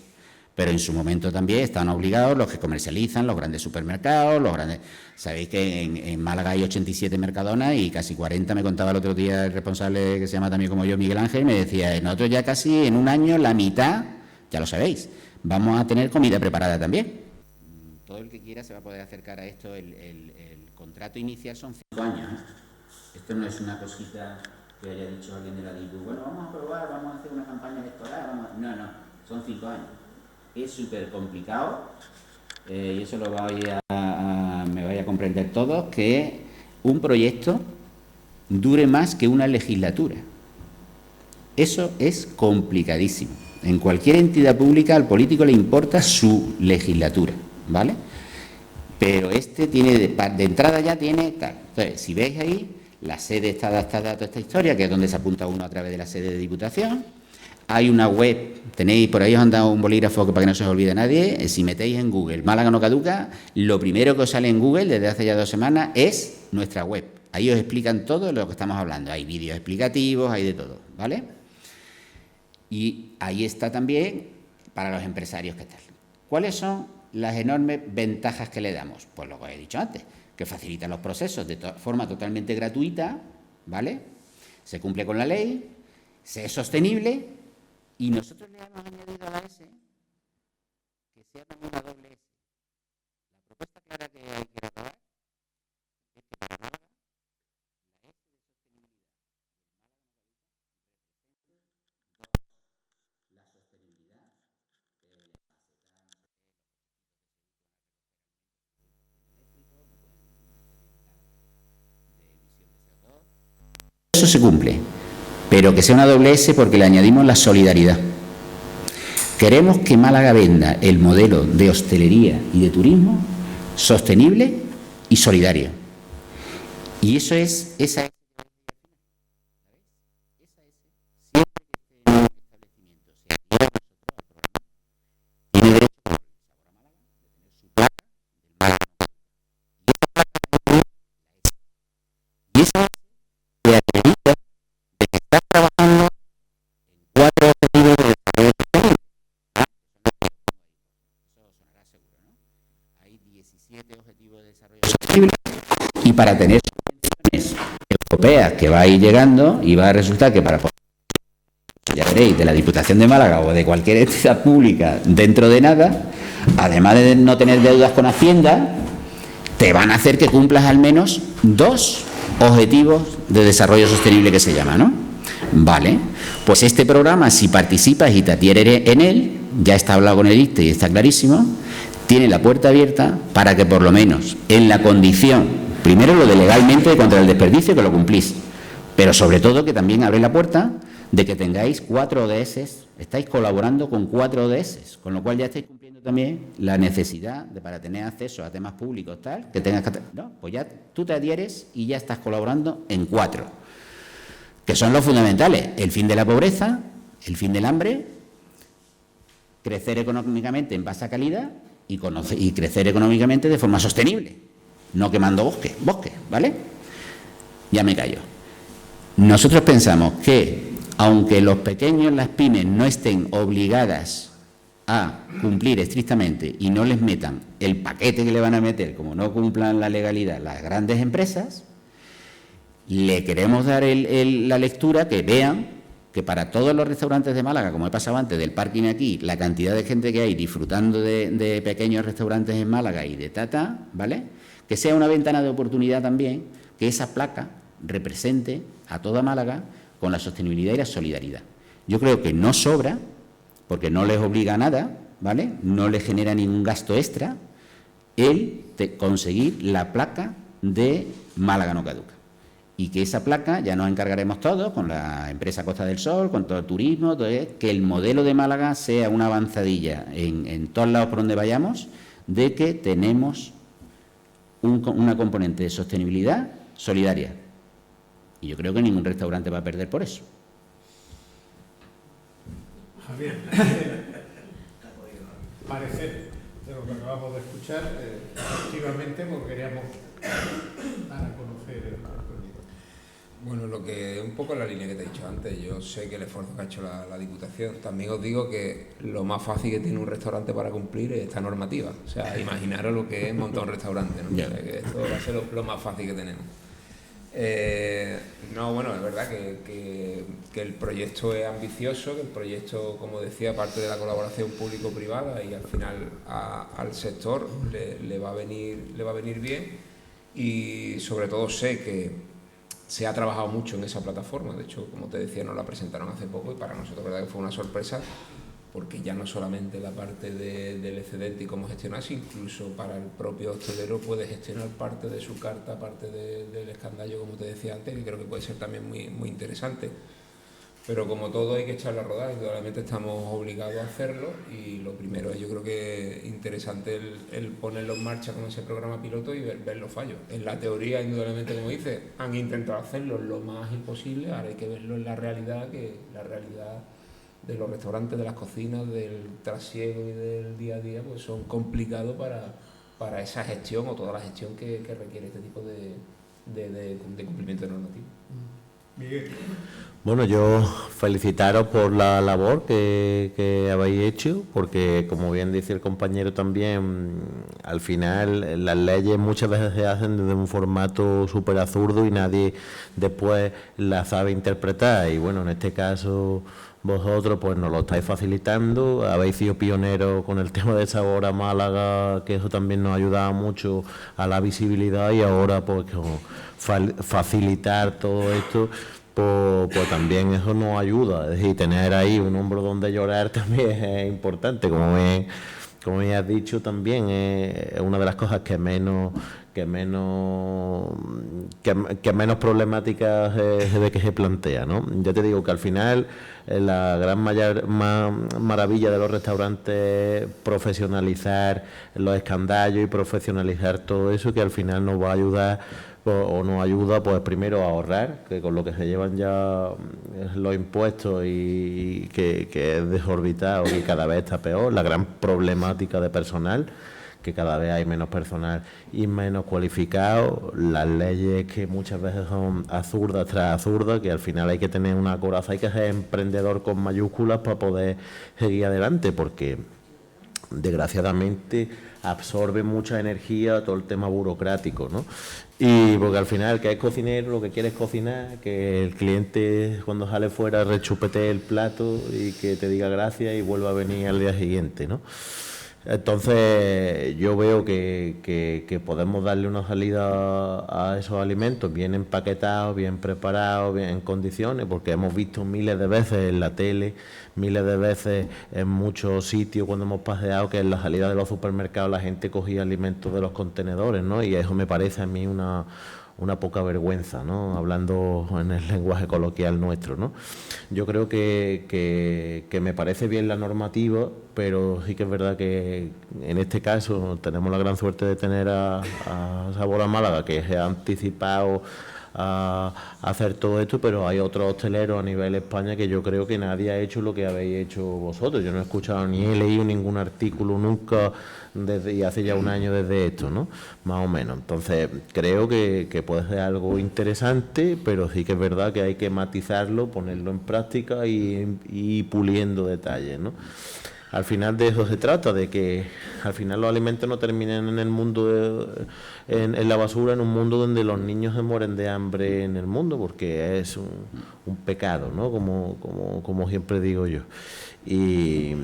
Pero en su momento también están obligados los que comercializan, los grandes supermercados, los grandes... Sabéis que en Málaga hay 87 mercadonas y casi 40, me contaba el otro día el responsable que se llama también como yo, Miguel Ángel, me decía, nosotros ya casi en un año la mitad, ya lo sabéis, vamos a tener comida preparada también. Todo el que quiera se va a poder acercar a esto, el contrato inicial son 5 años, ¿eh? Esto no es una cosita que haya dicho alguien de la DIPU, bueno, vamos a probar, vamos a hacer una campaña electoral, no, son 5 años. Es súper complicado, y eso lo me vais a comprender todos, que un proyecto dure más que una legislatura. Eso es complicadísimo. En cualquier entidad pública al político le importa su legislatura, ¿vale? Pero este tiene, de entrada ya tiene tal. Entonces, si veis ahí, la sede está adaptada a toda esta historia, que es donde se apunta uno a través de la sede de Diputación. Hay una web, tenéis, por ahí os han dado un bolígrafo para que no se os olvide nadie, si metéis en Google Málaga no caduca, lo primero que os sale en Google desde hace ya 2 semanas es nuestra web. Ahí os explican todo de lo que estamos hablando, hay vídeos explicativos, hay de todo, ¿vale? Y ahí está también para los empresarios que tal. ¿Cuáles son las enormes ventajas que le damos? Pues lo que he dicho antes, que facilita los procesos de forma totalmente gratuita, ¿vale? Se cumple con la ley, se es sostenible. Y nosotros le hemos añadido a la S que sea también una doble S. La propuesta clara que hay que acabar es que para Málaga la S de sostenibilidad la sostenibilidad eso se cumple. Pero que sea una doble S porque le añadimos la solidaridad. Queremos que Málaga venda el modelo de hostelería y de turismo sostenible y solidario. Y eso es, esa es, siempre que esté en un establecimiento, se adhiera a nosotros al programa, tiene derecho a Sabor a Málaga de tener su placa del Málaga. Y esa placa también y esa le acredita de que estás trabajando en 4 objetivos de desarrollo sostenible. Eso sonará seguro, ¿no? Hay 17 objetivos de desarrollo sostenible y para tener subvenciones europeas que va a ir llegando y va a resultar que para poder, ya veréis, de la Diputación de Málaga o de cualquier entidad pública dentro de nada, además de no tener deudas con Hacienda, te van a hacer que cumplas al menos 2 objetivos de desarrollo sostenible que se llama, ¿no? Vale, pues este programa, si participas y te adhieres en él, ya está hablado con el ISTE y está clarísimo, tiene la puerta abierta para que por lo menos en la condición, primero lo de legalmente contra el desperdicio, que lo cumplís, pero sobre todo que también abre la puerta de que tengáis 4 ODS, estáis colaborando con 4 ODS, con lo cual ya estáis cumpliendo también la necesidad de para tener acceso a temas públicos tal, que tengas que... No, pues ya tú te adhieres y ya estás colaborando en 4, que son los fundamentales: el fin de la pobreza, el fin del hambre, crecer económicamente en base a calidad y crecer económicamente de forma sostenible, no quemando bosque, ¿vale? Ya me callo. Nosotros pensamos que, aunque los pequeños, las pymes, no estén obligadas a cumplir estrictamente y no les metan el paquete que le van a meter, como no cumplan la legalidad las grandes empresas, le queremos dar la lectura que vean que para todos los restaurantes de Málaga, como he pasado antes del parking aquí, la cantidad de gente que hay disfrutando de pequeños restaurantes en Málaga y de tata, ¿vale? Que sea una ventana de oportunidad también, que esa placa represente a toda Málaga con la sostenibilidad y la solidaridad. Yo creo que no sobra, porque no les obliga a nada, ¿vale? No les genera ningún gasto extra el conseguir la placa de Málaga no caduca. Y que esa placa ya nos encargaremos todos, con la empresa Costa del Sol, con todo el turismo, que el modelo de Málaga sea una avanzadilla en todos lados por donde vayamos, de que tenemos una componente de sostenibilidad solidaria. Y yo creo que ningún restaurante va a perder por eso. Javier, parecer de lo que acabamos de escuchar, efectivamente, porque queríamos dar a conocer el proyecto. Bueno, lo que un poco en la línea que te he dicho antes, yo sé que el esfuerzo que ha hecho la Diputación, también os digo que lo más fácil que tiene un restaurante para cumplir es esta normativa. O sea, imaginaros lo que es montar un restaurante, ¿no? Yeah. O sea, que esto va a ser lo más fácil que tenemos. No, bueno, es verdad que el proyecto es ambicioso, que el proyecto, como decía, parte de la colaboración público-privada y al final al sector le va a venir bien, y sobre todo sé que se ha trabajado mucho en esa plataforma. De hecho, como te decía, nos la presentaron hace poco y para nosotros, verdad, que fue una sorpresa, porque ya no solamente la parte del excedente y cómo gestionarse, incluso para el propio hostelero puede gestionar parte de su carta, parte del escandallo, como te decía antes, que creo que puede ser también muy interesante. Pero como todo hay que echarlo a rodar, indudablemente estamos obligados a hacerlo, y lo primero es, yo creo que es interesante el ponerlo en marcha con ese programa piloto y ver los fallos. En la teoría, indudablemente, como dice, han intentado hacerlo lo más imposible, ahora hay que verlo en la realidad, que la realidad de los restaurantes, de las cocinas, del trasiego y del día a día, pues son complicados para esa gestión o toda la gestión que requiere este tipo de cumplimiento de normativa. Miguel. Bueno, yo felicitaros por la labor que habéis hecho, porque como bien dice el compañero también, al final las leyes muchas veces se hacen desde un formato súper absurdo y nadie después las sabe interpretar, y bueno, en este caso vosotros pues nos lo estáis facilitando, habéis sido pioneros con el tema de Sabor a Málaga, que eso también nos ayudaba mucho a la visibilidad, y ahora pues como facilitar todo esto, pues también eso nos ayuda. Es decir, tener ahí un hombro donde llorar también es importante, como me has dicho también, es una de las cosas que menos problemáticas de que se plantea, ¿no? Ya te digo que al final la gran maravilla de los restaurantes es profesionalizar los escandallos y profesionalizar todo eso, que al final nos va a ayudar o nos ayuda, pues primero a ahorrar, que con lo que se llevan ya los impuestos y que es desorbitado y cada vez está peor, la gran problemática de personal, que cada vez hay menos personal y menos cualificado, las leyes que muchas veces son absurdas tras absurdas, que al final hay que tener una coraza, hay que ser emprendedor con mayúsculas para poder seguir adelante, porque desgraciadamente absorbe mucha energía todo el tema burocrático, ¿no? Y porque al final el que es cocinero lo que quiere es cocinar, que el cliente cuando sale fuera rechupete el plato y que te diga gracias y vuelva a venir al día siguiente, ¿no? Entonces yo veo que podemos darle una salida a esos alimentos bien empaquetados, bien preparados, bien en condiciones, porque hemos visto miles de veces en la tele, miles de veces en muchos sitios cuando hemos paseado, que en la salida de los supermercados la gente cogía alimentos de los contenedores, ¿no? Y eso me parece a mí una poca vergüenza, ¿no? Hablando en el lenguaje coloquial nuestro, ¿no? Yo creo que me parece bien la normativa, pero sí que es verdad que en este caso tenemos la gran suerte de tener a Sabor a Málaga, que se ha anticipado a hacer todo esto, pero hay otros hosteleros a nivel España que yo creo que nadie ha hecho lo que habéis hecho vosotros. Yo no he escuchado ni he leído ningún artículo nunca y hace ya un año desde esto, ¿no? Más o menos. Entonces creo que puede ser algo interesante, pero sí que es verdad que hay que matizarlo, ponerlo en práctica y puliendo detalles, ¿no? al final de eso se trata, de que al final los alimentos no terminen en el mundo, en la basura, en un mundo donde los niños se mueren de hambre en el mundo, porque es un pecado, ¿no? Como siempre digo yo. Y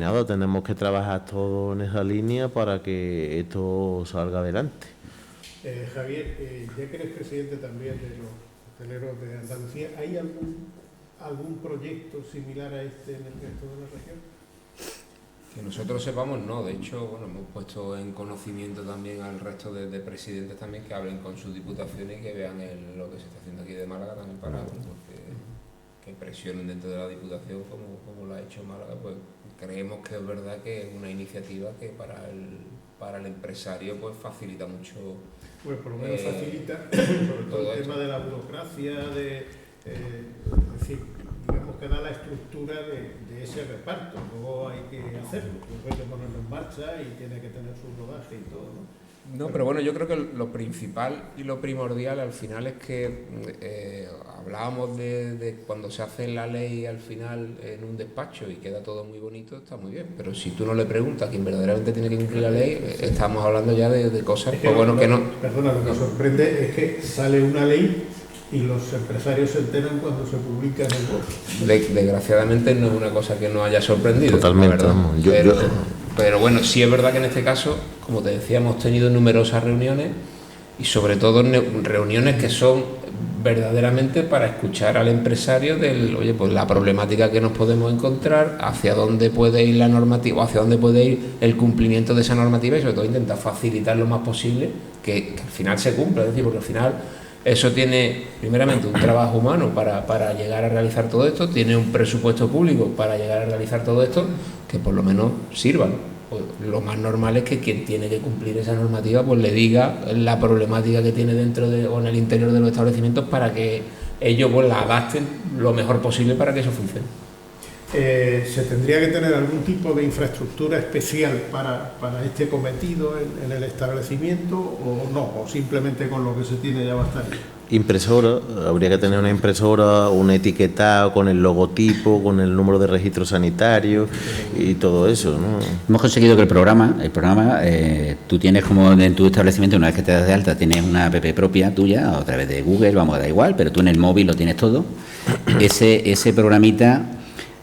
nada, tenemos que trabajar todo en esa línea para que esto salga adelante. Javier, ya que eres presidente también de los hosteleros de Andalucía, ¿hay algún proyecto similar a este en el resto de la región? Que nosotros sepamos, no. De hecho, bueno, hemos puesto en conocimiento también al resto de presidentes también que hablen con sus diputaciones y que vean lo que se está haciendo aquí de Málaga también para que presionen dentro de la diputación como lo ha hecho Málaga. Pues creemos que es verdad que es una iniciativa que para el empresario pues facilita mucho. Pues por lo menos facilita sobre todo el tema de la burocracia, es decir, digamos que da la estructura de ese reparto. Luego hay que hacerlo, hay que ponerlo en marcha y tiene que tener su rodaje y todo, ¿no? No, pero bueno, yo creo que lo principal y lo primordial al final es que hablábamos de cuando se hace la ley al final en un despacho y queda todo muy bonito, está muy bien, pero si tú no le preguntas a quien verdaderamente tiene que cumplir la ley, estamos hablando ya de cosas, pues bueno, que no... Perdona, lo que sorprende es que sale una ley y los empresarios se enteran cuando se publica en el BOE. Desgraciadamente no es una cosa que nos haya sorprendido. Totalmente, ¿verdad? Pero bueno, sí es verdad que en este caso, como te decía, hemos tenido numerosas reuniones y sobre todo reuniones que son verdaderamente para escuchar al empresario oye, pues la problemática que nos podemos encontrar, hacia dónde puede ir la normativa, hacia dónde puede ir el cumplimiento de esa normativa y sobre todo intentar facilitar lo más posible que al final se cumpla, es decir, porque al final eso tiene primeramente un trabajo humano para llegar a realizar todo esto, tiene un presupuesto público para llegar a realizar todo esto, que por lo menos sirvan. Pues lo más normal es que quien tiene que cumplir esa normativa pues le diga la problemática que tiene dentro o en el interior de los establecimientos para que ellos pues la adapten lo mejor posible para que eso funcione. ¿Se tendría que tener algún tipo de infraestructura especial para este cometido en el establecimiento o no? ¿O simplemente con lo que se tiene ya basta? Impresora, habría que tener una impresora, un etiquetado con el logotipo, con el número de registro sanitario y todo eso, ¿no? Hemos conseguido que el programa, tú tienes como en tu establecimiento, una vez que te das de alta, tienes una app propia tuya, a través de Google, vamos, da igual, pero tú en el móvil lo tienes todo. Ese programita...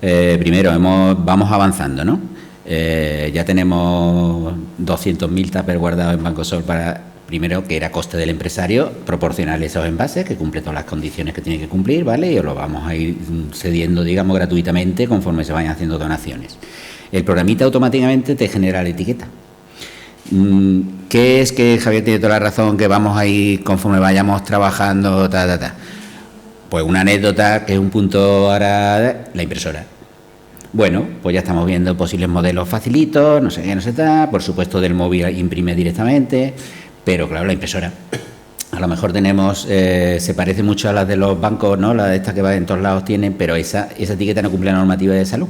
primero, vamos avanzando, ¿no? Ya tenemos 200.000 tuppers guardados en Bancosol para, primero, que era coste del empresario, proporcionarle esos envases, que cumple todas las condiciones que tiene que cumplir, ¿vale? Y os lo vamos a ir cediendo, digamos, gratuitamente conforme se vayan haciendo donaciones. El programita automáticamente te genera la etiqueta. ¿Qué es que Javier tiene toda la razón, que vamos a ir conforme vayamos trabajando, Pues una anécdota que es un punto ahora, la impresora. Bueno, pues ya estamos viendo posibles modelos facilitos, no sé qué, no sé tal, por supuesto del móvil imprime directamente, pero claro, la impresora. A lo mejor tenemos, se parece mucho a las de los bancos, ¿no? La de estas que va en todos lados tienen, pero esa etiqueta no cumple la normativa de salud,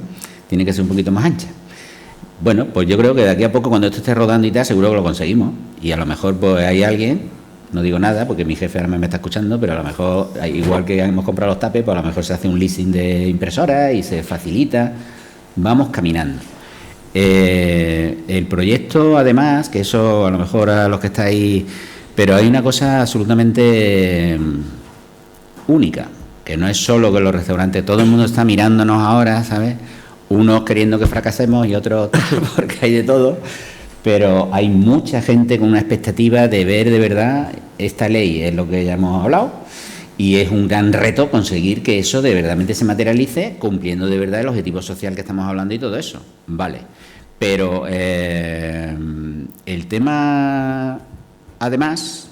tiene que ser un poquito más ancha. Bueno, pues yo creo que de aquí a poco, cuando esto esté rodando y tal, seguro que lo conseguimos. Y a lo mejor pues hay alguien, no digo nada porque mi jefe ahora me está escuchando, pero a lo mejor, igual que hemos comprado los tapes, pues a lo mejor se hace un leasing de impresora y se facilita. Vamos caminando. El proyecto, además, que eso a lo mejor a los que estáis... Pero hay una cosa absolutamente única, que no es solo que los restaurantes, todo el mundo está mirándonos ahora, ¿sabes? Unos queriendo que fracasemos y otros porque hay de todo, pero hay mucha gente con una expectativa de ver de verdad esta ley, es lo que ya hemos hablado, y es un gran reto conseguir que eso de verdaderamente se materialice, cumpliendo de verdad el objetivo social que estamos hablando y todo eso, vale. Pero el tema, además,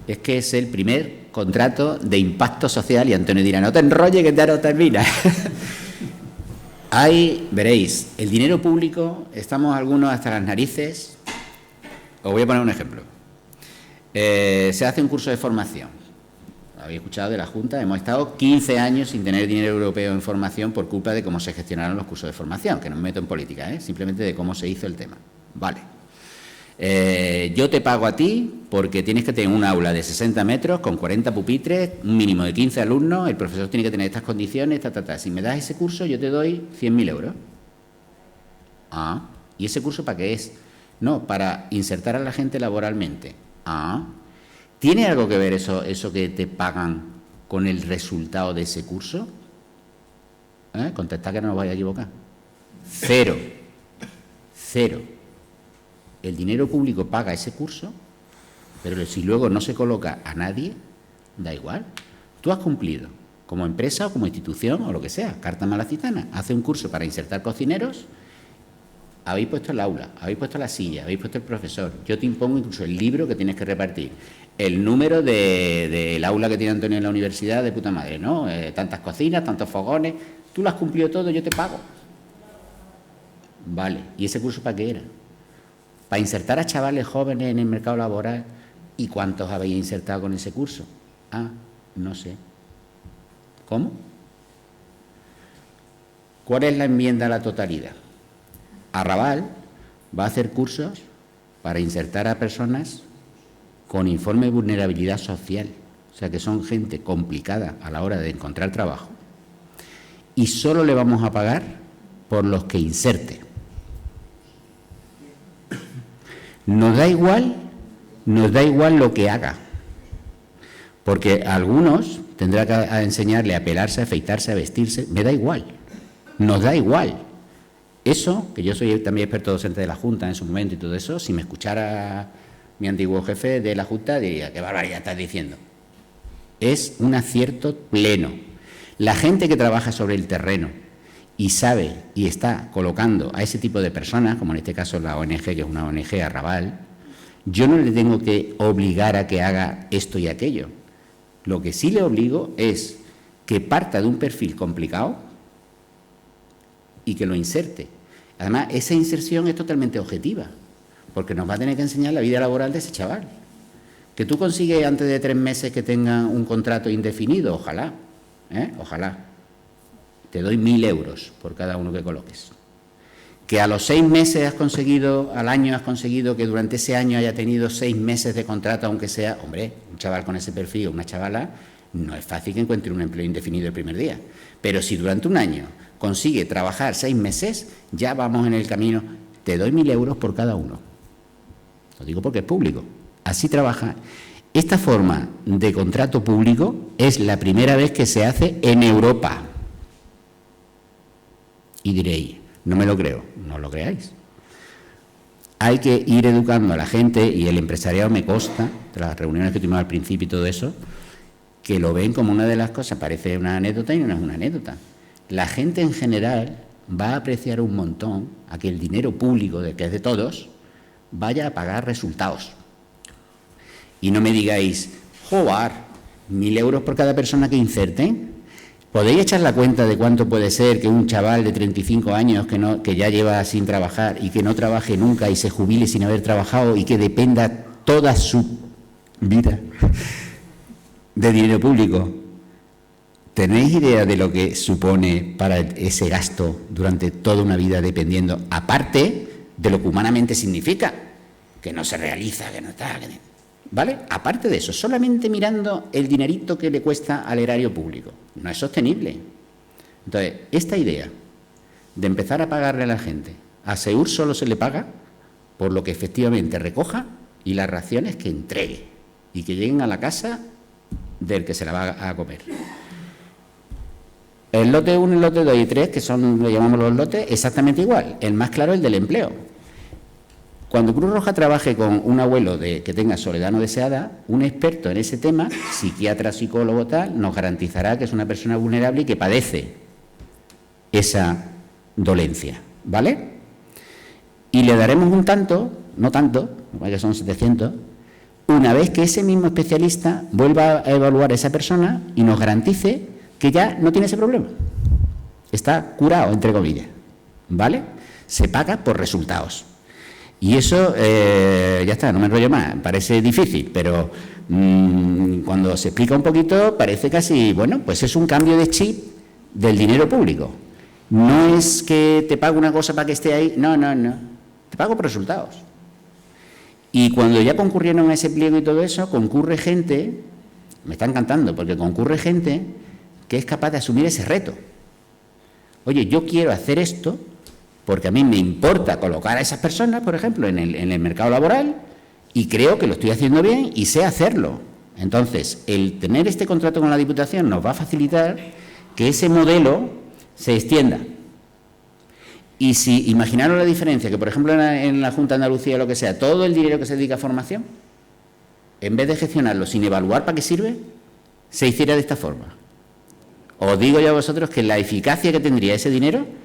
es que es el primer contrato de impacto social, y Antonio dirá, no te enrolles que te hará termina. Ahí veréis, el dinero público, estamos algunos hasta las narices. Os voy a poner un ejemplo. Se hace un curso de formación. Habéis escuchado de la Junta, hemos estado 15 años sin tener dinero europeo en formación por culpa de cómo se gestionaron los cursos de formación, que no me meto en política, simplemente de cómo se hizo el tema. Vale. Yo te pago a ti porque tienes que tener un aula de 60 metros con 40 pupitres, un mínimo de 15 alumnos, el profesor tiene que tener estas condiciones, Si me das ese curso yo te doy 100.000 euros. Ah, ¿y ese curso para qué es? No, para insertar a la gente laboralmente. Ah, ¿tiene algo que ver eso que te pagan con el resultado de ese curso? Contestad que no os vais a equivocar. Cero. Cero. El dinero público paga ese curso, pero si luego no se coloca a nadie, da igual. Tú has cumplido, como empresa o como institución o lo que sea, Carta Malacitana, hace un curso para insertar cocineros, habéis puesto el aula, habéis puesto la silla, habéis puesto el profesor, yo te impongo incluso el libro que tienes que repartir, el número del aula que tiene Antonio en la universidad, de puta madre, ¿no? Tantas cocinas, tantos fogones, tú lo has cumplido todo, yo te pago. Vale, ¿y ese curso para qué era? Para insertar a chavales jóvenes en el mercado laboral. ¿Y cuántos habéis insertado con ese curso? Ah, no sé. ¿Cómo? ¿Cuál es la enmienda a la totalidad? Arrabal va a hacer cursos para insertar a personas con informe de vulnerabilidad social, o sea que son gente complicada a la hora de encontrar trabajo, y solo le vamos a pagar por los que inserte. Nos da igual lo que haga, porque a algunos tendrá que enseñarle a pelarse, a afeitarse, a vestirse, me da igual, nos da igual. Eso, que yo soy también experto docente de la Junta en su momento y todo eso, si me escuchara mi antiguo jefe de la Junta diría, qué barbaridad estás diciendo. Es un acierto pleno. La gente que trabaja sobre el terreno y sabe y está colocando a ese tipo de personas, como en este caso la ONG, que es una ONG Arrabal, yo no le tengo que obligar a que haga esto y aquello. Lo que sí le obligo es que parta de un perfil complicado y que lo inserte. Además, esa inserción es totalmente objetiva, porque nos va a tener que enseñar la vida laboral de ese chaval. Que tú consigues antes de 3 meses que tenga un contrato indefinido, ojalá, ojalá. Te doy 1.000 euros por cada uno que coloques. Que a los 6 meses has conseguido, al año has conseguido que durante ese año haya tenido 6 meses de contrato, aunque sea, hombre, un chaval con ese perfil o una chavala, no es fácil que encuentre un empleo indefinido el primer día. Pero si durante un año consigue trabajar 6 meses, ya vamos en el camino, te doy 1.000 euros por cada uno. Lo digo porque es público. Así trabaja. Esta forma de contrato público es la primera vez que se hace en Europa. Y diréis, no me lo creo, no lo creáis. Hay que ir educando a la gente, y el empresariado me consta, de las reuniones que tuvimos al principio y todo eso, que lo ven como una de las cosas, parece una anécdota y no es una anécdota. La gente en general va a apreciar un montón a que el dinero público, que es de todos, vaya a pagar resultados. Y no me digáis, joder, 1.000 euros por cada persona que inserten. ¿Podéis echar la cuenta de cuánto puede ser que un chaval de 35 años que ya lleva sin trabajar y que no trabaje nunca y se jubile sin haber trabajado y que dependa toda su vida de dinero público? ¿Tenéis idea de lo que supone para ese gasto durante toda una vida dependiendo, aparte de lo que humanamente significa, que no se realiza, que no está, ¿vale? Aparte de eso, solamente mirando el dinerito que le cuesta al erario público, no es sostenible. Entonces, esta idea de empezar a pagarle a la gente, a Seur solo se le paga por lo que efectivamente recoja y las raciones que entregue y que lleguen a la casa del que se la va a comer. El lote 1, el lote 2 y 3, que son, lo llamamos los lotes, exactamente igual. El más claro es el del empleo. Cuando Cruz Roja trabaje con un abuelo que tenga soledad no deseada, un experto en ese tema, psiquiatra, psicólogo, tal, nos garantizará que es una persona vulnerable y que padece esa dolencia, ¿vale? Y le daremos un tanto, no tanto, que son 700, una vez que ese mismo especialista vuelva a evaluar a esa persona y nos garantice que ya no tiene ese problema. Está curado, entre comillas, ¿vale? Se paga por resultados. Y eso, ya está, no me enrollo más, parece difícil, pero cuando se explica un poquito parece casi, bueno, pues es un cambio de chip del dinero público. No es que te pago una cosa para que esté ahí, no, te pago por resultados. Y cuando ya concurrieron a ese pliego y todo eso, concurre gente, me está encantando, porque concurre gente que es capaz de asumir ese reto. Oye, yo quiero hacer esto porque a mí me importa colocar a esas personas, por ejemplo, en el mercado laboral, y creo que lo estoy haciendo bien y sé hacerlo. Entonces, el tener este contrato con la Diputación nos va a facilitar que ese modelo se extienda. Y si imaginaros la diferencia, que por ejemplo en la Junta de Andalucía o lo que sea, todo el dinero que se dedica a formación, en vez de gestionarlo sin evaluar para qué sirve, se hiciera de esta forma. Os digo yo a vosotros que la eficacia que tendría ese dinero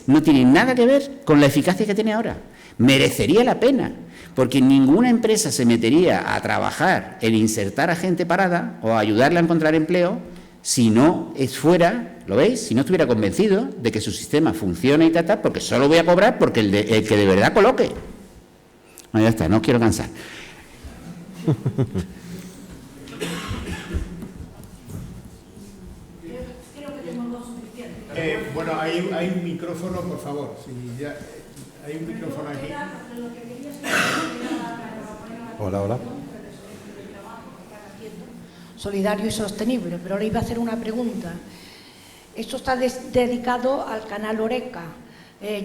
no tiene nada que ver con la eficacia que tiene ahora. Merecería la pena, porque ninguna empresa se metería a trabajar en insertar a gente parada o a ayudarle a encontrar empleo si no fuera, ¿lo veis? Si no estuviera convencido de que su sistema funciona y tal, porque solo voy a cobrar porque el que de verdad coloque. Bueno, ya está, no os quiero cansar. Bueno, hay un micrófono, por favor. Si ya, hay un micrófono aquí. Hola. Solidario y sostenible, pero ahora iba a hacer una pregunta. Esto está dedicado al canal Oreca.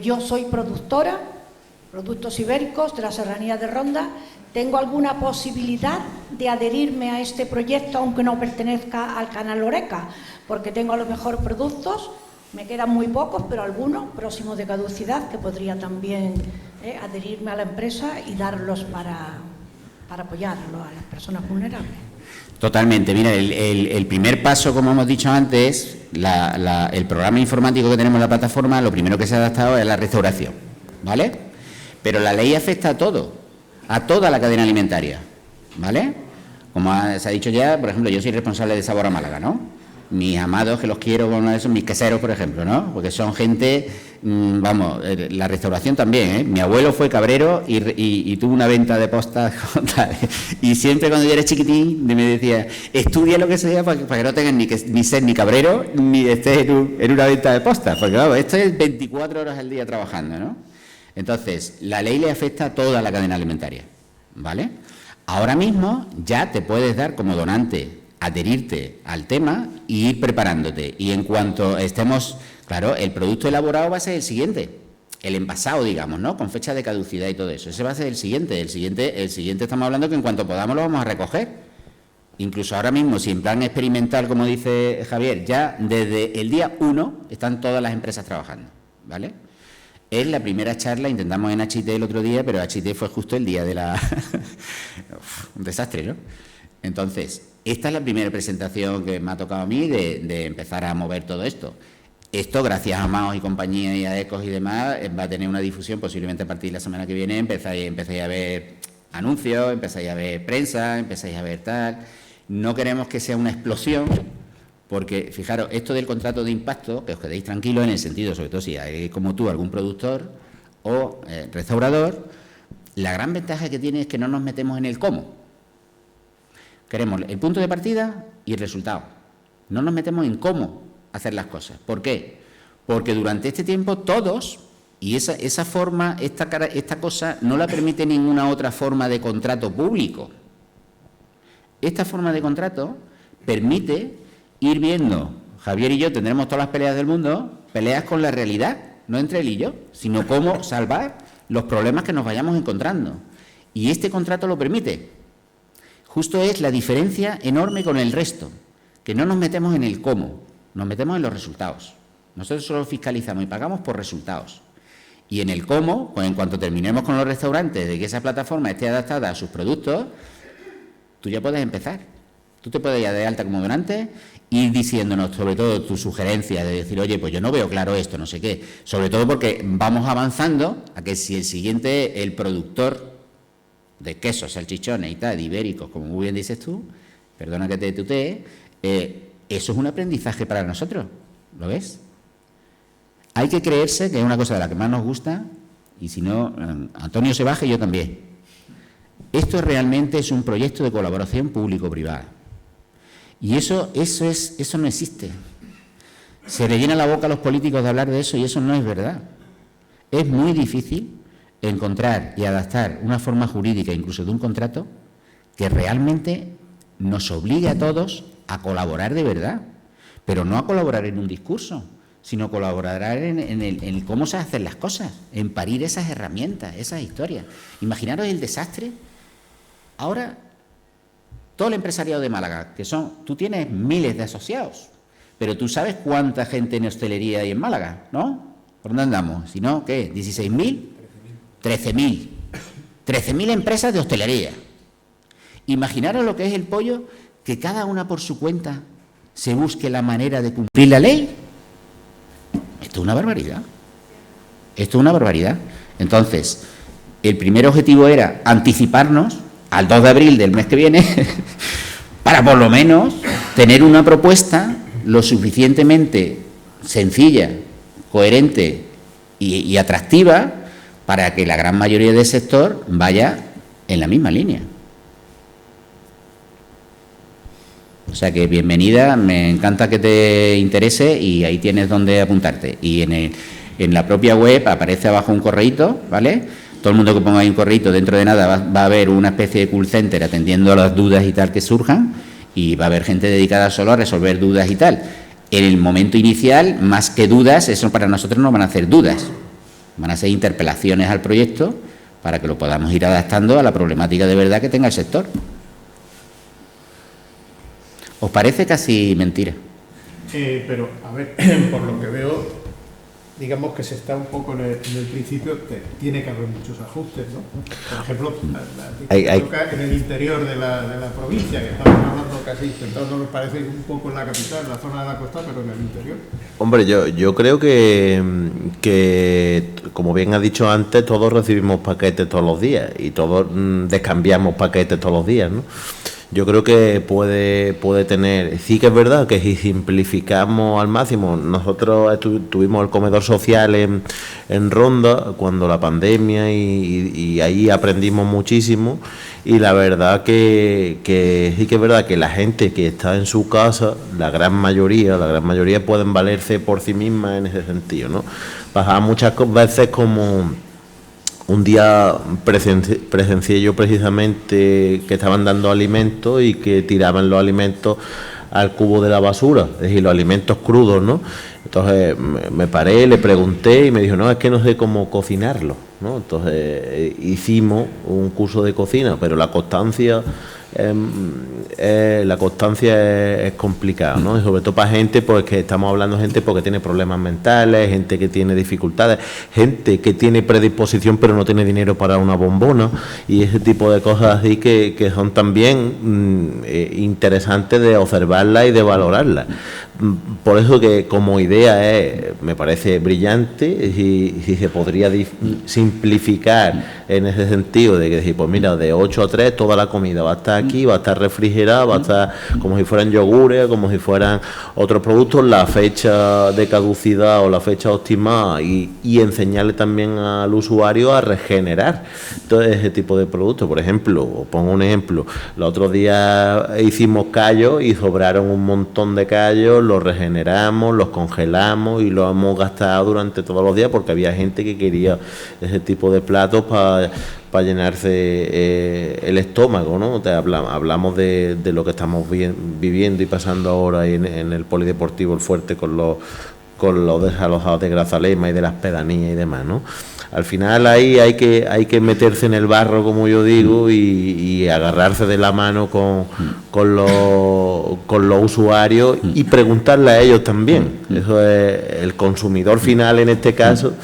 Yo soy productora, productos ibéricos de la Serranía de Ronda. ¿Tengo alguna posibilidad de adherirme a este proyecto, aunque no pertenezca al canal Oreca? Porque tengo a lo mejor productos, me quedan muy pocos, pero algunos próximos de caducidad, que podría también adherirme a la empresa y darlos para apoyarlo a las personas vulnerables. Totalmente. Mira, el primer paso, como hemos dicho antes, el programa informático que tenemos en la plataforma, lo primero que se ha adaptado es la restauración, ¿vale? Pero la ley afecta a todo, a toda la cadena alimentaria, ¿vale? Como se ha dicho ya, por ejemplo, yo soy responsable de Sabor a Málaga, ¿no? Mis amados, que los quiero, como esos, mis queseros, por ejemplo, ¿no? Porque son gente, vamos, la restauración también, ¿eh? Mi abuelo fue cabrero y tuvo una venta de postas y siempre cuando yo era chiquitín me decía, estudia lo que sea para que no tengas ni ser ni cabrero ni estés en una venta de postas, porque vamos, esto es 24 horas al día trabajando, ¿no? Entonces, la ley le afecta a toda la cadena alimentaria, ¿vale? Ahora mismo ya te puedes dar como donante, adherirte al tema y ir preparándote. Y en cuanto estemos, claro, el producto elaborado va a ser el siguiente, el envasado, digamos, ¿no? Con fecha de caducidad y todo eso. Ese va a ser el siguiente estamos hablando que en cuanto podamos lo vamos a recoger. Incluso ahora mismo, si en plan experimental, como dice Javier, ya desde el día 1 están todas las empresas trabajando, ¿vale? Es la primera charla, intentamos en HIT el otro día, pero HIT fue justo el día de la... un desastre, ¿no? Entonces, esta es la primera presentación que me ha tocado a mí de empezar a mover todo esto. Esto, gracias a Maos y compañía y a Ecos y demás, va a tener una difusión posiblemente a partir de la semana que viene. Empezáis a ver anuncios, empezáis a ver prensa, empezáis a ver tal. No queremos que sea una explosión, porque, fijaros, esto del contrato de impacto, que os quedéis tranquilos en el sentido, sobre todo si hay como tú algún productor o restaurador, la gran ventaja que tiene es que no nos metemos en el cómo. Queremos el punto de partida y el resultado. No nos metemos en cómo hacer las cosas. ¿Por qué? Porque durante este tiempo todos, y esa forma, esta cosa no la permite ninguna otra forma de contrato público. Esta forma de contrato permite ir viendo, Javier y yo tendremos todas las peleas del mundo, peleas con la realidad, no entre él y yo, sino cómo salvar los problemas que nos vayamos encontrando. Y este contrato lo permite. Justo es la diferencia enorme con el resto, que no nos metemos en el cómo, nos metemos en los resultados. Nosotros solo fiscalizamos y pagamos por resultados. Y en el cómo, pues en cuanto terminemos con los restaurantes, de que esa plataforma esté adaptada a sus productos, tú ya puedes empezar. Tú te puedes ir de alta como donante, ir diciéndonos sobre todo tus sugerencias, de decir, oye, pues yo no veo claro esto, no sé qué. Sobre todo porque vamos avanzando a que si el siguiente, el productor de quesos, salchichones y tal, ibéricos, como muy bien dices tú, perdona que te tutee, eso es un aprendizaje para nosotros, ¿lo ves? Hay que creerse que es una cosa de la que más nos gusta, y si no, Antonio se baja y yo también. Esto realmente es un proyecto de colaboración público-privada. Y eso no existe. Se le llena la boca a los políticos de hablar de eso y eso no es verdad. Es muy difícil encontrar y adaptar una forma jurídica, incluso de un contrato, que realmente nos obligue a todos a colaborar de verdad, pero no a colaborar en un discurso, sino colaborar en cómo se hacen las cosas, en parir esas herramientas, esas historias. Imaginaros el desastre. Ahora, todo el empresariado de Málaga, tú tienes miles de asociados, pero tú sabes cuánta gente en hostelería hay en Málaga, ¿no? ¿Por dónde andamos? Si no, ¿qué? ¿16.000? 13.000. 13.000 empresas de hostelería. Imaginaros lo que es el pollo, que cada una por su cuenta se busque la manera de cumplir la ley. Esto es una barbaridad. Esto es una barbaridad. Entonces, el primer objetivo era anticiparnos al 2 de abril del mes que viene para por lo menos tener una propuesta lo suficientemente sencilla, coherente y atractiva para que la gran mayoría del sector vaya en la misma línea. O sea que bienvenida, me encanta que te interese y ahí tienes donde apuntarte. Y en la propia web aparece abajo un correíto, ¿vale? Todo el mundo que ponga ahí un correíto, dentro de nada va a haber una especie de call center atendiendo a las dudas y tal que surjan, y va a haber gente dedicada solo a resolver dudas y tal. En el momento inicial, más que dudas, eso para nosotros no van a ser dudas, van a ser interpelaciones al proyecto para que lo podamos ir adaptando a la problemática de verdad que tenga el sector. ¿Os parece casi mentira? Pero, a ver, por lo que veo, digamos que se está un poco en el principio, que tiene que haber muchos ajustes, ¿no? Por ejemplo, en el interior de la provincia, que estamos hablando casi, intentando, nos parece un poco en la capital, en la zona de la costa, pero en el interior. Hombre, yo creo que, como bien ha dicho antes, todos recibimos paquetes todos los días y todos descambiamos paquetes todos los días, ¿no? Yo creo que puede tener, sí que es verdad que si simplificamos al máximo, nosotros tuvimos el comedor social en Ronda cuando la pandemia y ahí aprendimos muchísimo, y la verdad que sí que es verdad que la gente que está en su casa, la gran mayoría pueden valerse por sí mismas en ese sentido, ¿no? Pasaba muchas veces como un día presencié yo precisamente que estaban dando alimentos y que tiraban los alimentos al cubo de la basura, es decir, los alimentos crudos, ¿no? Entonces me paré, le pregunté y me dijo, no, es que no sé cómo cocinarlo, ¿no? Entonces hicimos un curso de cocina, pero la constancia es complicada, ¿no? Y sobre todo para gente, pues que estamos hablando de gente porque tiene problemas mentales, gente que tiene dificultades, gente que tiene predisposición pero no tiene dinero para una bombona, y ese tipo de cosas así que son también interesantes de observarlas y de valorarlas. Por eso que como idea me parece brillante, y si se podría simplificar en ese sentido de que decir, pues mira, de 8 a 3 toda la comida va a estar aquí, va a estar refrigerada, va a estar como si fueran yogures, como si fueran otros productos, la fecha de caducidad o la fecha óptima, y enseñarle también al usuario a regenerar todo ese tipo de productos. Por ejemplo, os pongo un ejemplo, el otro día hicimos callos y sobraron un montón de callos, los regeneramos, los congelamos y los hemos gastado durante todos los días porque había gente que quería ese tipo de platos para llenarse el estómago, ¿no? Hablamos de lo que estamos viviendo y pasando ahora en el polideportivo El Fuerte con los desalojados de Grazalema y de las pedanías y demás, ¿no? Al final ahí hay que meterse en el barro, como yo digo, y agarrarse de la mano con los usuarios y preguntarle a ellos también. Eso es el consumidor final en este caso,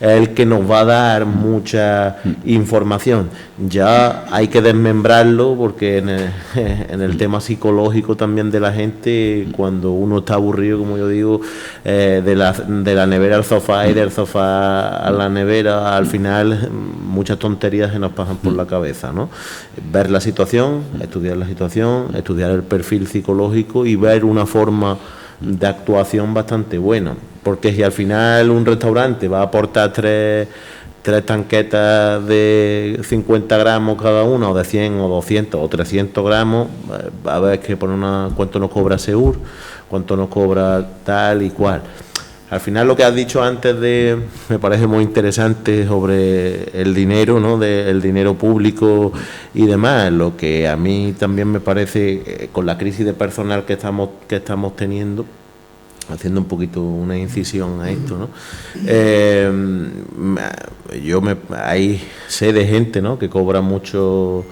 es el que nos va a dar mucha información. Ya hay que desmembrarlo porque en el tema psicológico también de la gente, cuando uno está aburrido, como yo digo, de la nevera al sofá y del sofá a la nevera, al final muchas tonterías se nos pasan por la cabeza, ¿no? Ver la situación, estudiar el perfil psicológico y ver una forma de actuación bastante buena, porque si al final un restaurante va a aportar tres tanquetas de 50 gramos cada una, o de 100 o 200 o 300 gramos, va a haber que poner cuánto nos cobra Seur, cuánto nos cobra tal y cual. Al final lo que has dicho antes me parece muy interesante sobre el dinero, ¿no? El dinero público y demás. Lo que a mí también me parece, con la crisis de personal que estamos teniendo, haciendo un poquito una incisión a esto, ¿no? Sé de gente, ¿no?, que cobra mucho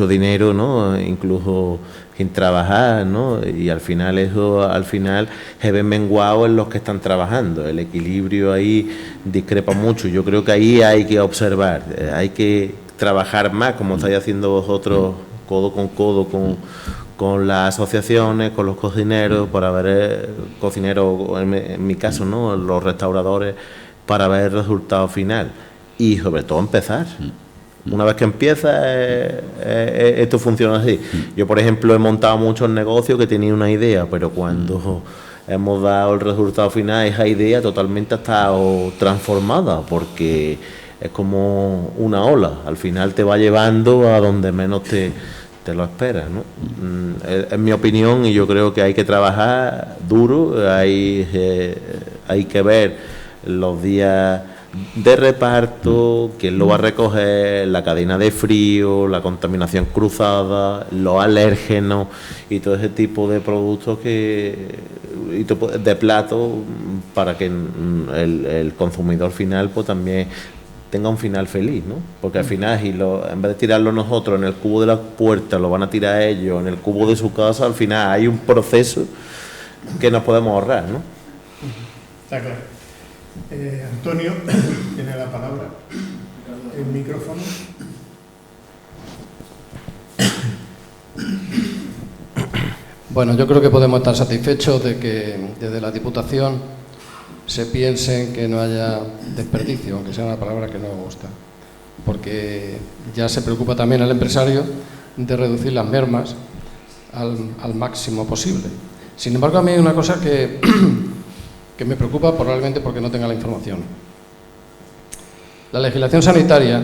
dinero, ¿no?, incluso sin trabajar, ¿no?, y al final se ven menguado en los que están trabajando. El equilibrio ahí discrepa mucho. Yo creo que ahí hay que observar, hay que trabajar más, como estáis haciendo vosotros, codo con codo con las asociaciones, con los cocineros, para ver cocineros, en mi caso, ¿no?, los restauradores, para ver el resultado final y sobre todo empezar. Una vez que empieza, esto funciona así. Yo, por ejemplo, he montado muchos negocios que tenía una idea, pero cuando hemos dado el resultado final, esa idea totalmente ha estado transformada, porque es como una ola, al final te va llevando a donde menos te lo esperas, ¿no? Es mi opinión, y yo creo que hay que trabajar duro, hay que ver los días de reparto, quién lo va a recoger, la cadena de frío, la contaminación cruzada, los alérgenos y todo ese tipo de productos de platos, para que el consumidor final pues también tenga un final feliz, ¿no? Porque al final, en vez de tirarlo nosotros en el cubo de la puerta, lo van a tirar ellos en el cubo de su casa. Al final hay un proceso que nos podemos ahorrar, ¿no? Está claro. Antonio tiene la palabra, el micrófono. Bueno, yo creo que podemos estar satisfechos de que desde la Diputación se piense en que no haya desperdicio, aunque sea una palabra que no me gusta, porque ya se preocupa también el empresario de reducir las mermas al máximo posible. Sin embargo, a mí hay una cosa que me preocupa, probablemente porque no tenga la información. La legislación sanitaria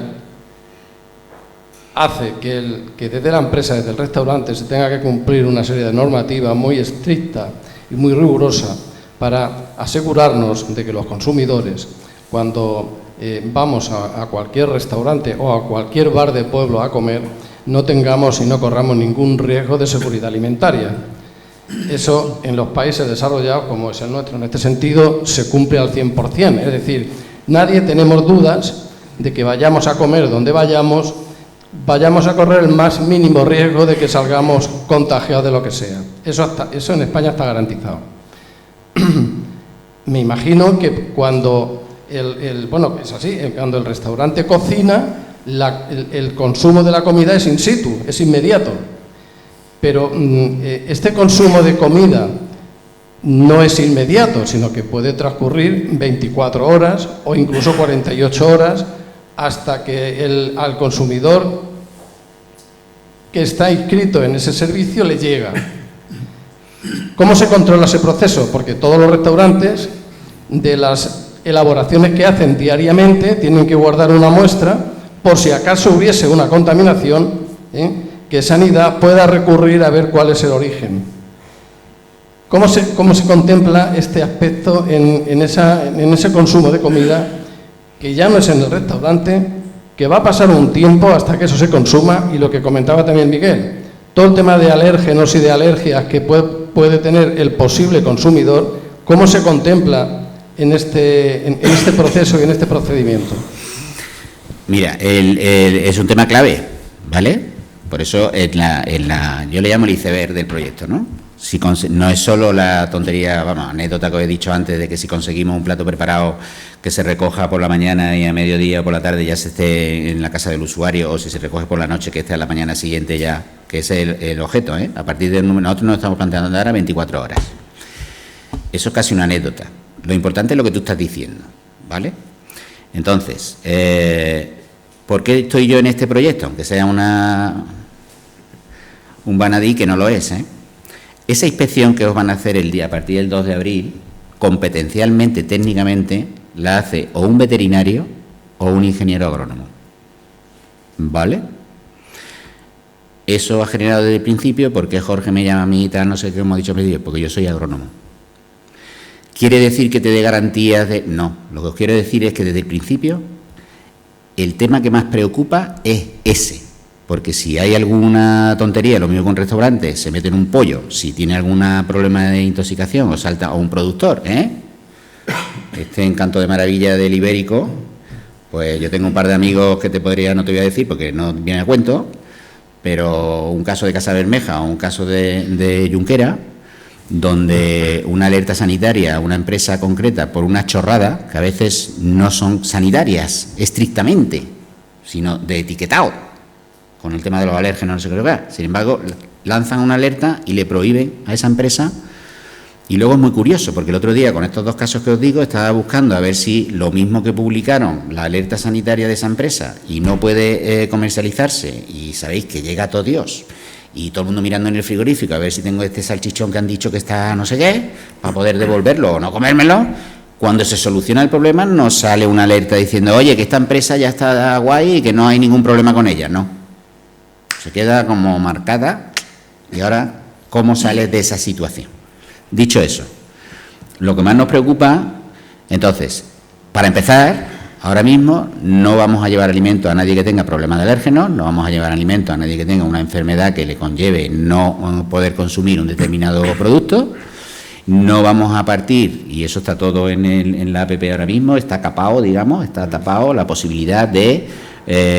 hace que desde la empresa, desde el restaurante, se tenga que cumplir una serie de normativas muy estrictas y muy rigurosas para asegurarnos de que los consumidores, cuando vamos a cualquier restaurante o a cualquier bar de pueblo a comer, no tengamos y no corramos ningún riesgo de seguridad alimentaria. Eso en los países desarrollados, como es el nuestro en este sentido, se cumple al 100%. Es decir, nadie tenemos dudas de que vayamos a comer donde vayamos a correr el más mínimo riesgo de que salgamos contagiados de lo que sea. Eso en España está garantizado. Me imagino que cuando es así, cuando el restaurante cocina, el consumo de la comida es in situ, es inmediato. Pero este consumo de comida no es inmediato, sino que puede transcurrir 24 horas o incluso 48 horas hasta que al consumidor que está inscrito en ese servicio le llega. ¿Cómo se controla ese proceso? Porque todos los restaurantes, de las elaboraciones que hacen diariamente, tienen que guardar una muestra por si acaso hubiese una contaminación, que Sanidad pueda recurrir a ver cuál es el origen. ¿Cómo se contempla este aspecto en ese consumo de comida, que ya no es en el restaurante, que va a pasar un tiempo hasta que eso se consuma? Y lo que comentaba también Miguel, todo el tema de alérgenos y de alergias que puede tener el posible consumidor, ¿cómo se contempla en este proceso y en este procedimiento? Mira, es un tema clave, ¿vale? Por eso yo le llamo el iceberg del proyecto, ¿no? No es solo la tontería, anécdota que os he dicho antes, de que si conseguimos un plato preparado que se recoja por la mañana y a mediodía o por la tarde ya se esté en la casa del usuario, o si se recoge por la noche que esté a la mañana siguiente ya, que ese es el objeto, ¿eh? A partir del número, nosotros nos estamos planteando dar a 24 horas. Eso es casi una anécdota. Lo importante es lo que tú estás diciendo, ¿vale? Entonces, ¿por qué estoy yo en este proyecto? Aunque sea un vanadí, que no lo es, ¿eh? Esa inspección que os van a hacer a partir del 2 de abril, competencialmente, técnicamente, la hace o un veterinario o un ingeniero agrónomo, ¿vale? Eso ha generado desde el principio, porque Jorge me llama a mí y tal, no sé qué hemos dicho, porque yo soy agrónomo. ¿Quiere decir que te dé garantías de...? No, lo que os quiero decir es que desde el principio el tema que más preocupa es ese, Porque si hay alguna tontería, lo mismo con restaurantes, se mete en un pollo, si tiene algún problema de intoxicación o salta, o un productor, este encanto de maravilla del ibérico, pues yo tengo un par de amigos que no te voy a decir porque no viene a cuento, pero un caso de Casa Bermeja o un caso de Junquera, donde una alerta sanitaria a una empresa concreta por una chorrada, que a veces no son sanitarias estrictamente, sino de etiquetado, con el tema de los alérgenos, no sé qué ver. Sin embargo, lanzan una alerta y le prohíben a esa empresa. Y luego es muy curioso, porque el otro día, con estos dos casos que os digo, estaba buscando a ver si lo mismo que publicaron, la alerta sanitaria de esa empresa, y no puede comercializarse, y sabéis que llega todo Dios, y todo el mundo mirando en el frigorífico a ver si tengo este salchichón que han dicho que está no sé qué, para poder devolverlo o no comérmelo. Cuando se soluciona el problema, nos sale una alerta diciendo, oye, que esta empresa ya está guay y que no hay ningún problema con ella. No. Se queda como marcada. Y ahora, ¿cómo sale de esa situación? Dicho eso, lo que más nos preocupa, entonces, para empezar, ahora mismo no vamos a llevar alimento a nadie que tenga problemas de alérgenos, no vamos a llevar alimento a nadie que tenga una enfermedad que le conlleve no poder consumir un determinado producto. No vamos a partir, y eso está todo en la APP ahora mismo, está capado, digamos, está tapado la posibilidad de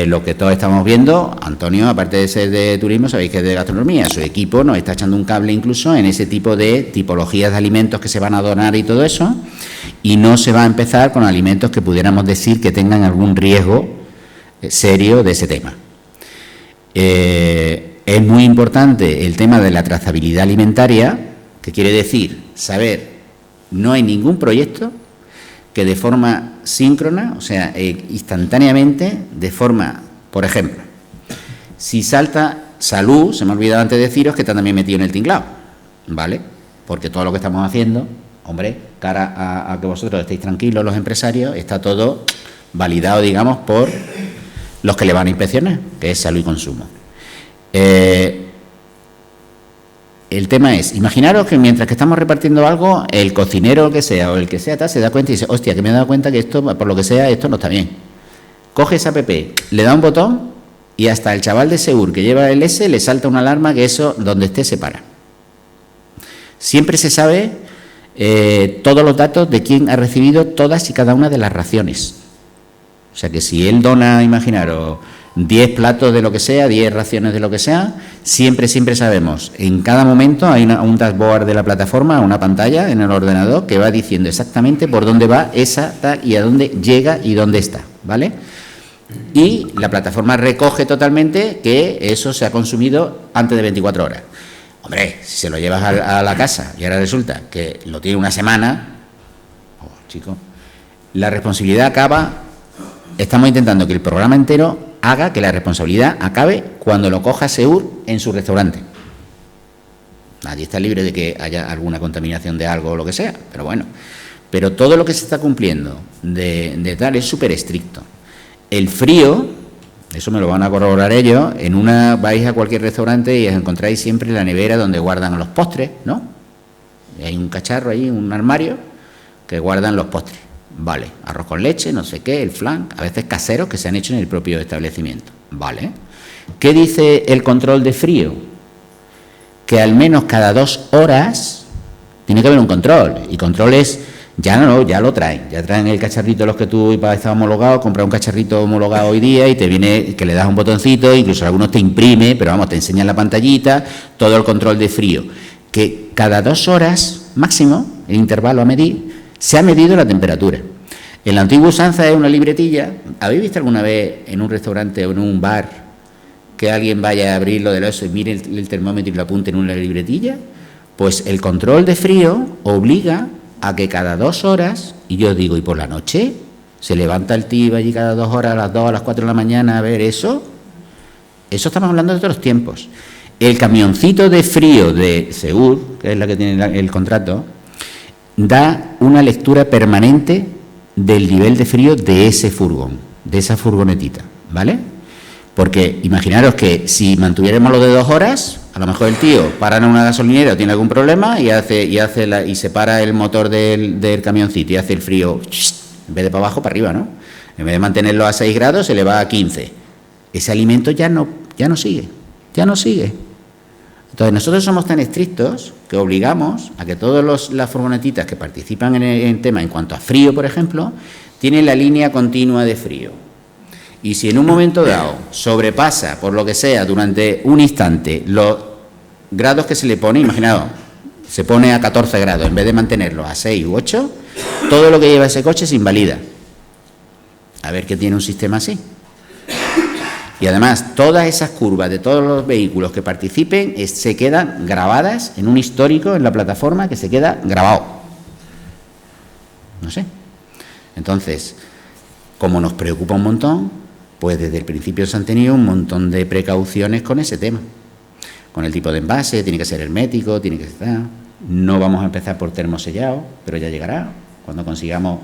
lo que todos estamos viendo. Antonio, aparte de ser de turismo, sabéis que es de gastronomía, su equipo nos está echando un cable incluso en ese tipo de tipologías de alimentos que se van a donar y todo eso, y no se va a empezar con alimentos que pudiéramos decir que tengan algún riesgo serio de ese tema. Es muy importante el tema de la trazabilidad alimentaria, que quiere decir saber, no hay ningún proyecto que de forma síncrona, o sea, instantáneamente, de forma, por ejemplo, si salta salud, se me ha olvidado antes de deciros que está también metido en el tinglado, ¿vale? Porque todo lo que estamos haciendo, hombre, cara a que vosotros estéis tranquilos, los empresarios, está todo validado, digamos, por los que le van a inspeccionar, que es salud y consumo. El tema es, imaginaros que mientras que estamos repartiendo algo, el cocinero o que sea, o el que sea, tal, se da cuenta y dice, hostia, que me he dado cuenta que esto, por lo que sea, esto no está bien. Coge esa app, le da un botón y hasta el chaval de Segur que lleva el S le salta una alarma que eso, donde esté, se para. Siempre se sabe todos los datos de quién ha recibido todas y cada una de las raciones. O sea que si él dona, imaginaros, 10 platos de lo que sea, 10 raciones de lo que sea, siempre sabemos, en cada momento hay un dashboard de la plataforma, una pantalla en el ordenador que va diciendo exactamente por dónde va esa y a dónde llega y dónde está, ¿vale? Y la plataforma recoge totalmente que eso se ha consumido antes de 24 horas. Hombre, si se lo llevas a la casa y ahora resulta que lo tiene una semana, chico, la responsabilidad acaba. Estamos intentando que el programa entero haga que la responsabilidad acabe cuando lo coja Segur en su restaurante. Nadie está libre de que haya alguna contaminación de algo o lo que sea, pero bueno. Pero todo lo que se está cumpliendo de tal es súper estricto. El frío, eso me lo van a corroborar ellos, vais a cualquier restaurante y os encontráis siempre la nevera donde guardan los postres, ¿no? Y hay un cacharro ahí, un armario, que guardan los postres. Vale, arroz con leche, no sé qué, el flan, a veces caseros que se han hecho en el propio establecimiento. Vale. ¿Qué dice el control de frío? Que al menos cada 2 horas tiene que haber un control. Y control es, ya lo traen. Ya traen el cacharrito los que tú para estar homologado, compras un cacharrito homologado hoy día y te viene, que le das un botoncito, incluso algunos te imprime, pero vamos, te enseñan la pantallita, todo el control de frío. Que cada 2 horas máximo, el intervalo a medir, se ha medido la temperatura. En la antigua usanza es una libretilla. ¿Habéis visto alguna vez en un restaurante o en un bar que alguien vaya a abrirlo de eso y mire el termómetro y lo apunte en una libretilla? Pues el control de frío obliga a que cada 2 horas, y yo digo, ¿y por la noche? ¿Se levanta el tío allí cada 2 horas, a las 2, a las 4 de la mañana a ver eso? Eso estamos hablando de otros tiempos. El camioncito de frío de Segur, que es la que tiene el contrato, da una lectura permanente del nivel de frío de ese furgón, de esa furgonetita, ¿vale? Porque imaginaros que si mantuviéramos lo de 2 horas, a lo mejor el tío para en una gasolinera o tiene algún problema y se para el motor del camioncito y hace el frío, en vez de para abajo, para arriba, ¿no? En vez de mantenerlo a 6 grados, se le va a 15. Ese alimento ya no ya no sigue. Entonces nosotros somos tan estrictos que obligamos a que todas las furgonetitas que participan en el tema en cuanto a frío, por ejemplo, tienen la línea continua de frío. Y si en un momento dado sobrepasa, por lo que sea, durante un instante, los grados que se le pone, imaginaos, se pone a 14 grados, en vez de mantenerlo a 6 u 8, todo lo que lleva ese coche se invalida. A ver qué tiene un sistema así. Y además, todas esas curvas de todos los vehículos que participen se quedan grabadas en un histórico en la plataforma que se queda grabado. No sé. Entonces, como nos preocupa un montón, pues desde el principio se han tenido un montón de precauciones con ese tema. Con el tipo de envase, tiene que ser hermético, tiene que estar... No vamos a empezar por termosellado, pero ya llegará cuando consigamos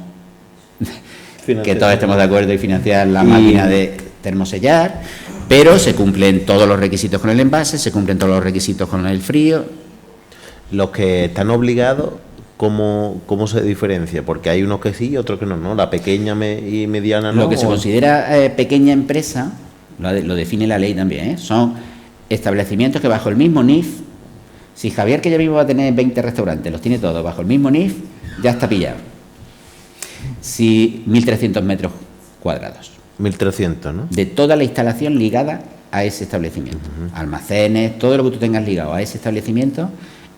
que todos estemos de acuerdo y financiar la máquina de termosellar, pero se cumplen todos los requisitos con el envase, se cumplen todos los requisitos con el frío. Los que están obligados, ¿cómo se diferencia? Porque hay unos que sí y otros que no, ¿no? La pequeña y mediana no. Lo que se considera pequeña empresa, lo define la ley también, ¿eh? Son establecimientos que bajo el mismo NIF, si Javier, que ya mismo va a tener 20 restaurantes, los tiene todos bajo el mismo NIF, ya está pillado. Si 1.300 metros cuadrados. 1.300, ¿no? De toda la instalación ligada a ese establecimiento. Almacenes, todo lo que tú tengas ligado a ese establecimiento,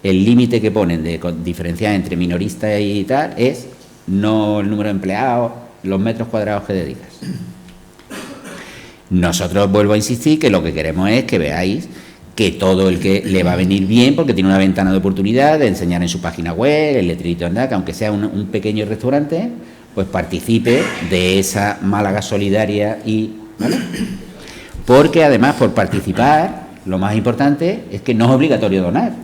el límite que ponen de diferenciar entre minorista y tal es no el número de empleados, los metros cuadrados que dedicas. Nosotros, vuelvo a insistir, que lo que queremos es que veáis que todo el que le va a venir bien, porque tiene una ventana de oportunidad de enseñar en su página web, el letrerito anda, que aunque sea un pequeño restaurante, pues participe de esa Málaga solidaria y... ¿vale? Porque además, por participar, lo más importante es que no es obligatorio donar.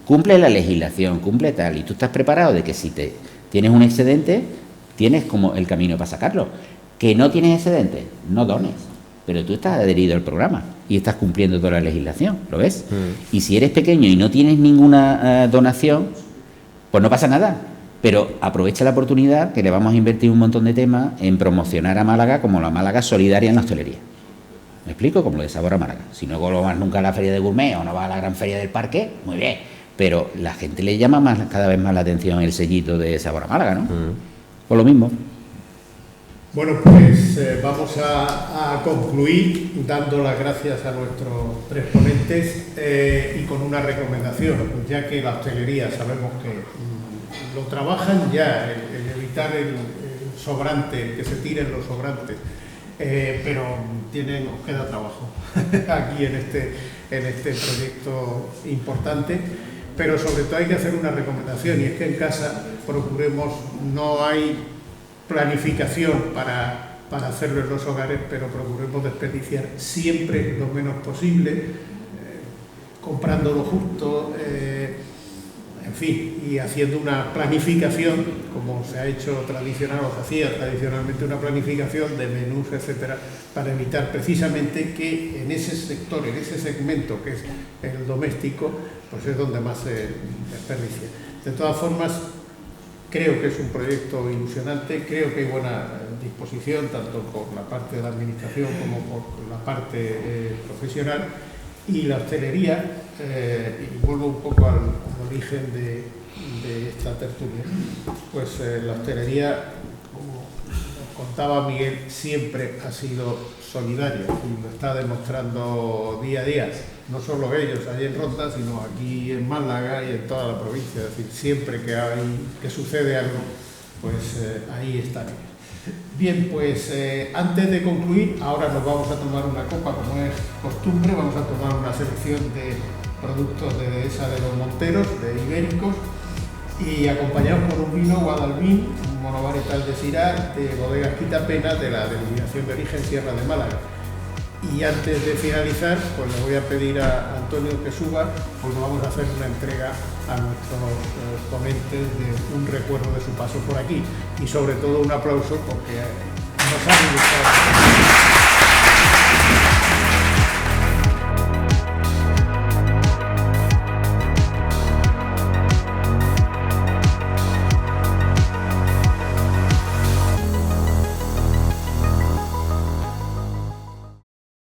Cumple la legislación, cumple tal, y tú estás preparado de que si tienes un excedente, tienes como el camino para sacarlo. Que no tienes excedente, no dones, pero tú estás adherido al programa y estás cumpliendo toda la legislación, ¿lo ves? Y si eres pequeño y no tienes ninguna donación, pues no pasa nada, pero aprovecha la oportunidad que le vamos a invertir un montón de temas en promocionar a Málaga como la Málaga solidaria en la hostelería. ¿Me explico? Como lo de Sabor a Málaga. Si no vas nunca a la feria de gourmet o no vas a la gran feria del parque, muy bien, pero la gente le llama cada vez más la atención el sellito de Sabor a Málaga, ¿no? Por lo mismo. Bueno, pues vamos a concluir dando las gracias a nuestros tres ponentes y con una recomendación, ya que la hostelería sabemos que lo trabajan ya, el evitar el sobrante, que se tiren los sobrantes, pero os queda trabajo aquí en este proyecto importante, pero sobre todo hay que hacer una recomendación, y es que en casa procuremos, no hay planificación para hacerlo en los hogares, pero procuremos desperdiciar siempre lo menos posible, comprando lo justo, en fin, y haciendo una planificación, como se ha hecho tradicional, o se hacía tradicionalmente una planificación de menús, etcétera, para evitar precisamente que en ese sector, en ese segmento que es el doméstico, pues es donde más se desperdicia. De todas formas, creo que es un proyecto ilusionante, creo que hay buena disposición, tanto por la parte de la administración como por la parte profesional, y la hostelería, y vuelvo un poco al origen de esta tertulia, pues la hostelería, como contaba Miguel, siempre ha sido solidaria y lo está demostrando día a día, no solo ellos allí en Ronda, sino aquí en Málaga y en toda la provincia. Es decir, siempre que sucede algo, pues ahí están ellos. Bien, pues antes de concluir, ahora nos vamos a tomar una copa, como es costumbre, vamos a tomar una selección de productos de Dehesa de los Monteros, de ibéricos, y acompañados por un vino Guadalmín, un monovarietal de Syrah, de Bodegas Quitapena, de la Denominación de Origen Sierra de Málaga. Y antes de finalizar, pues le voy a pedir a Antonio que suba, pues vamos a hacer una entrega a nuestros ponentes de un recuerdo de su paso por aquí, y sobre todo un aplauso porque nos han gustado.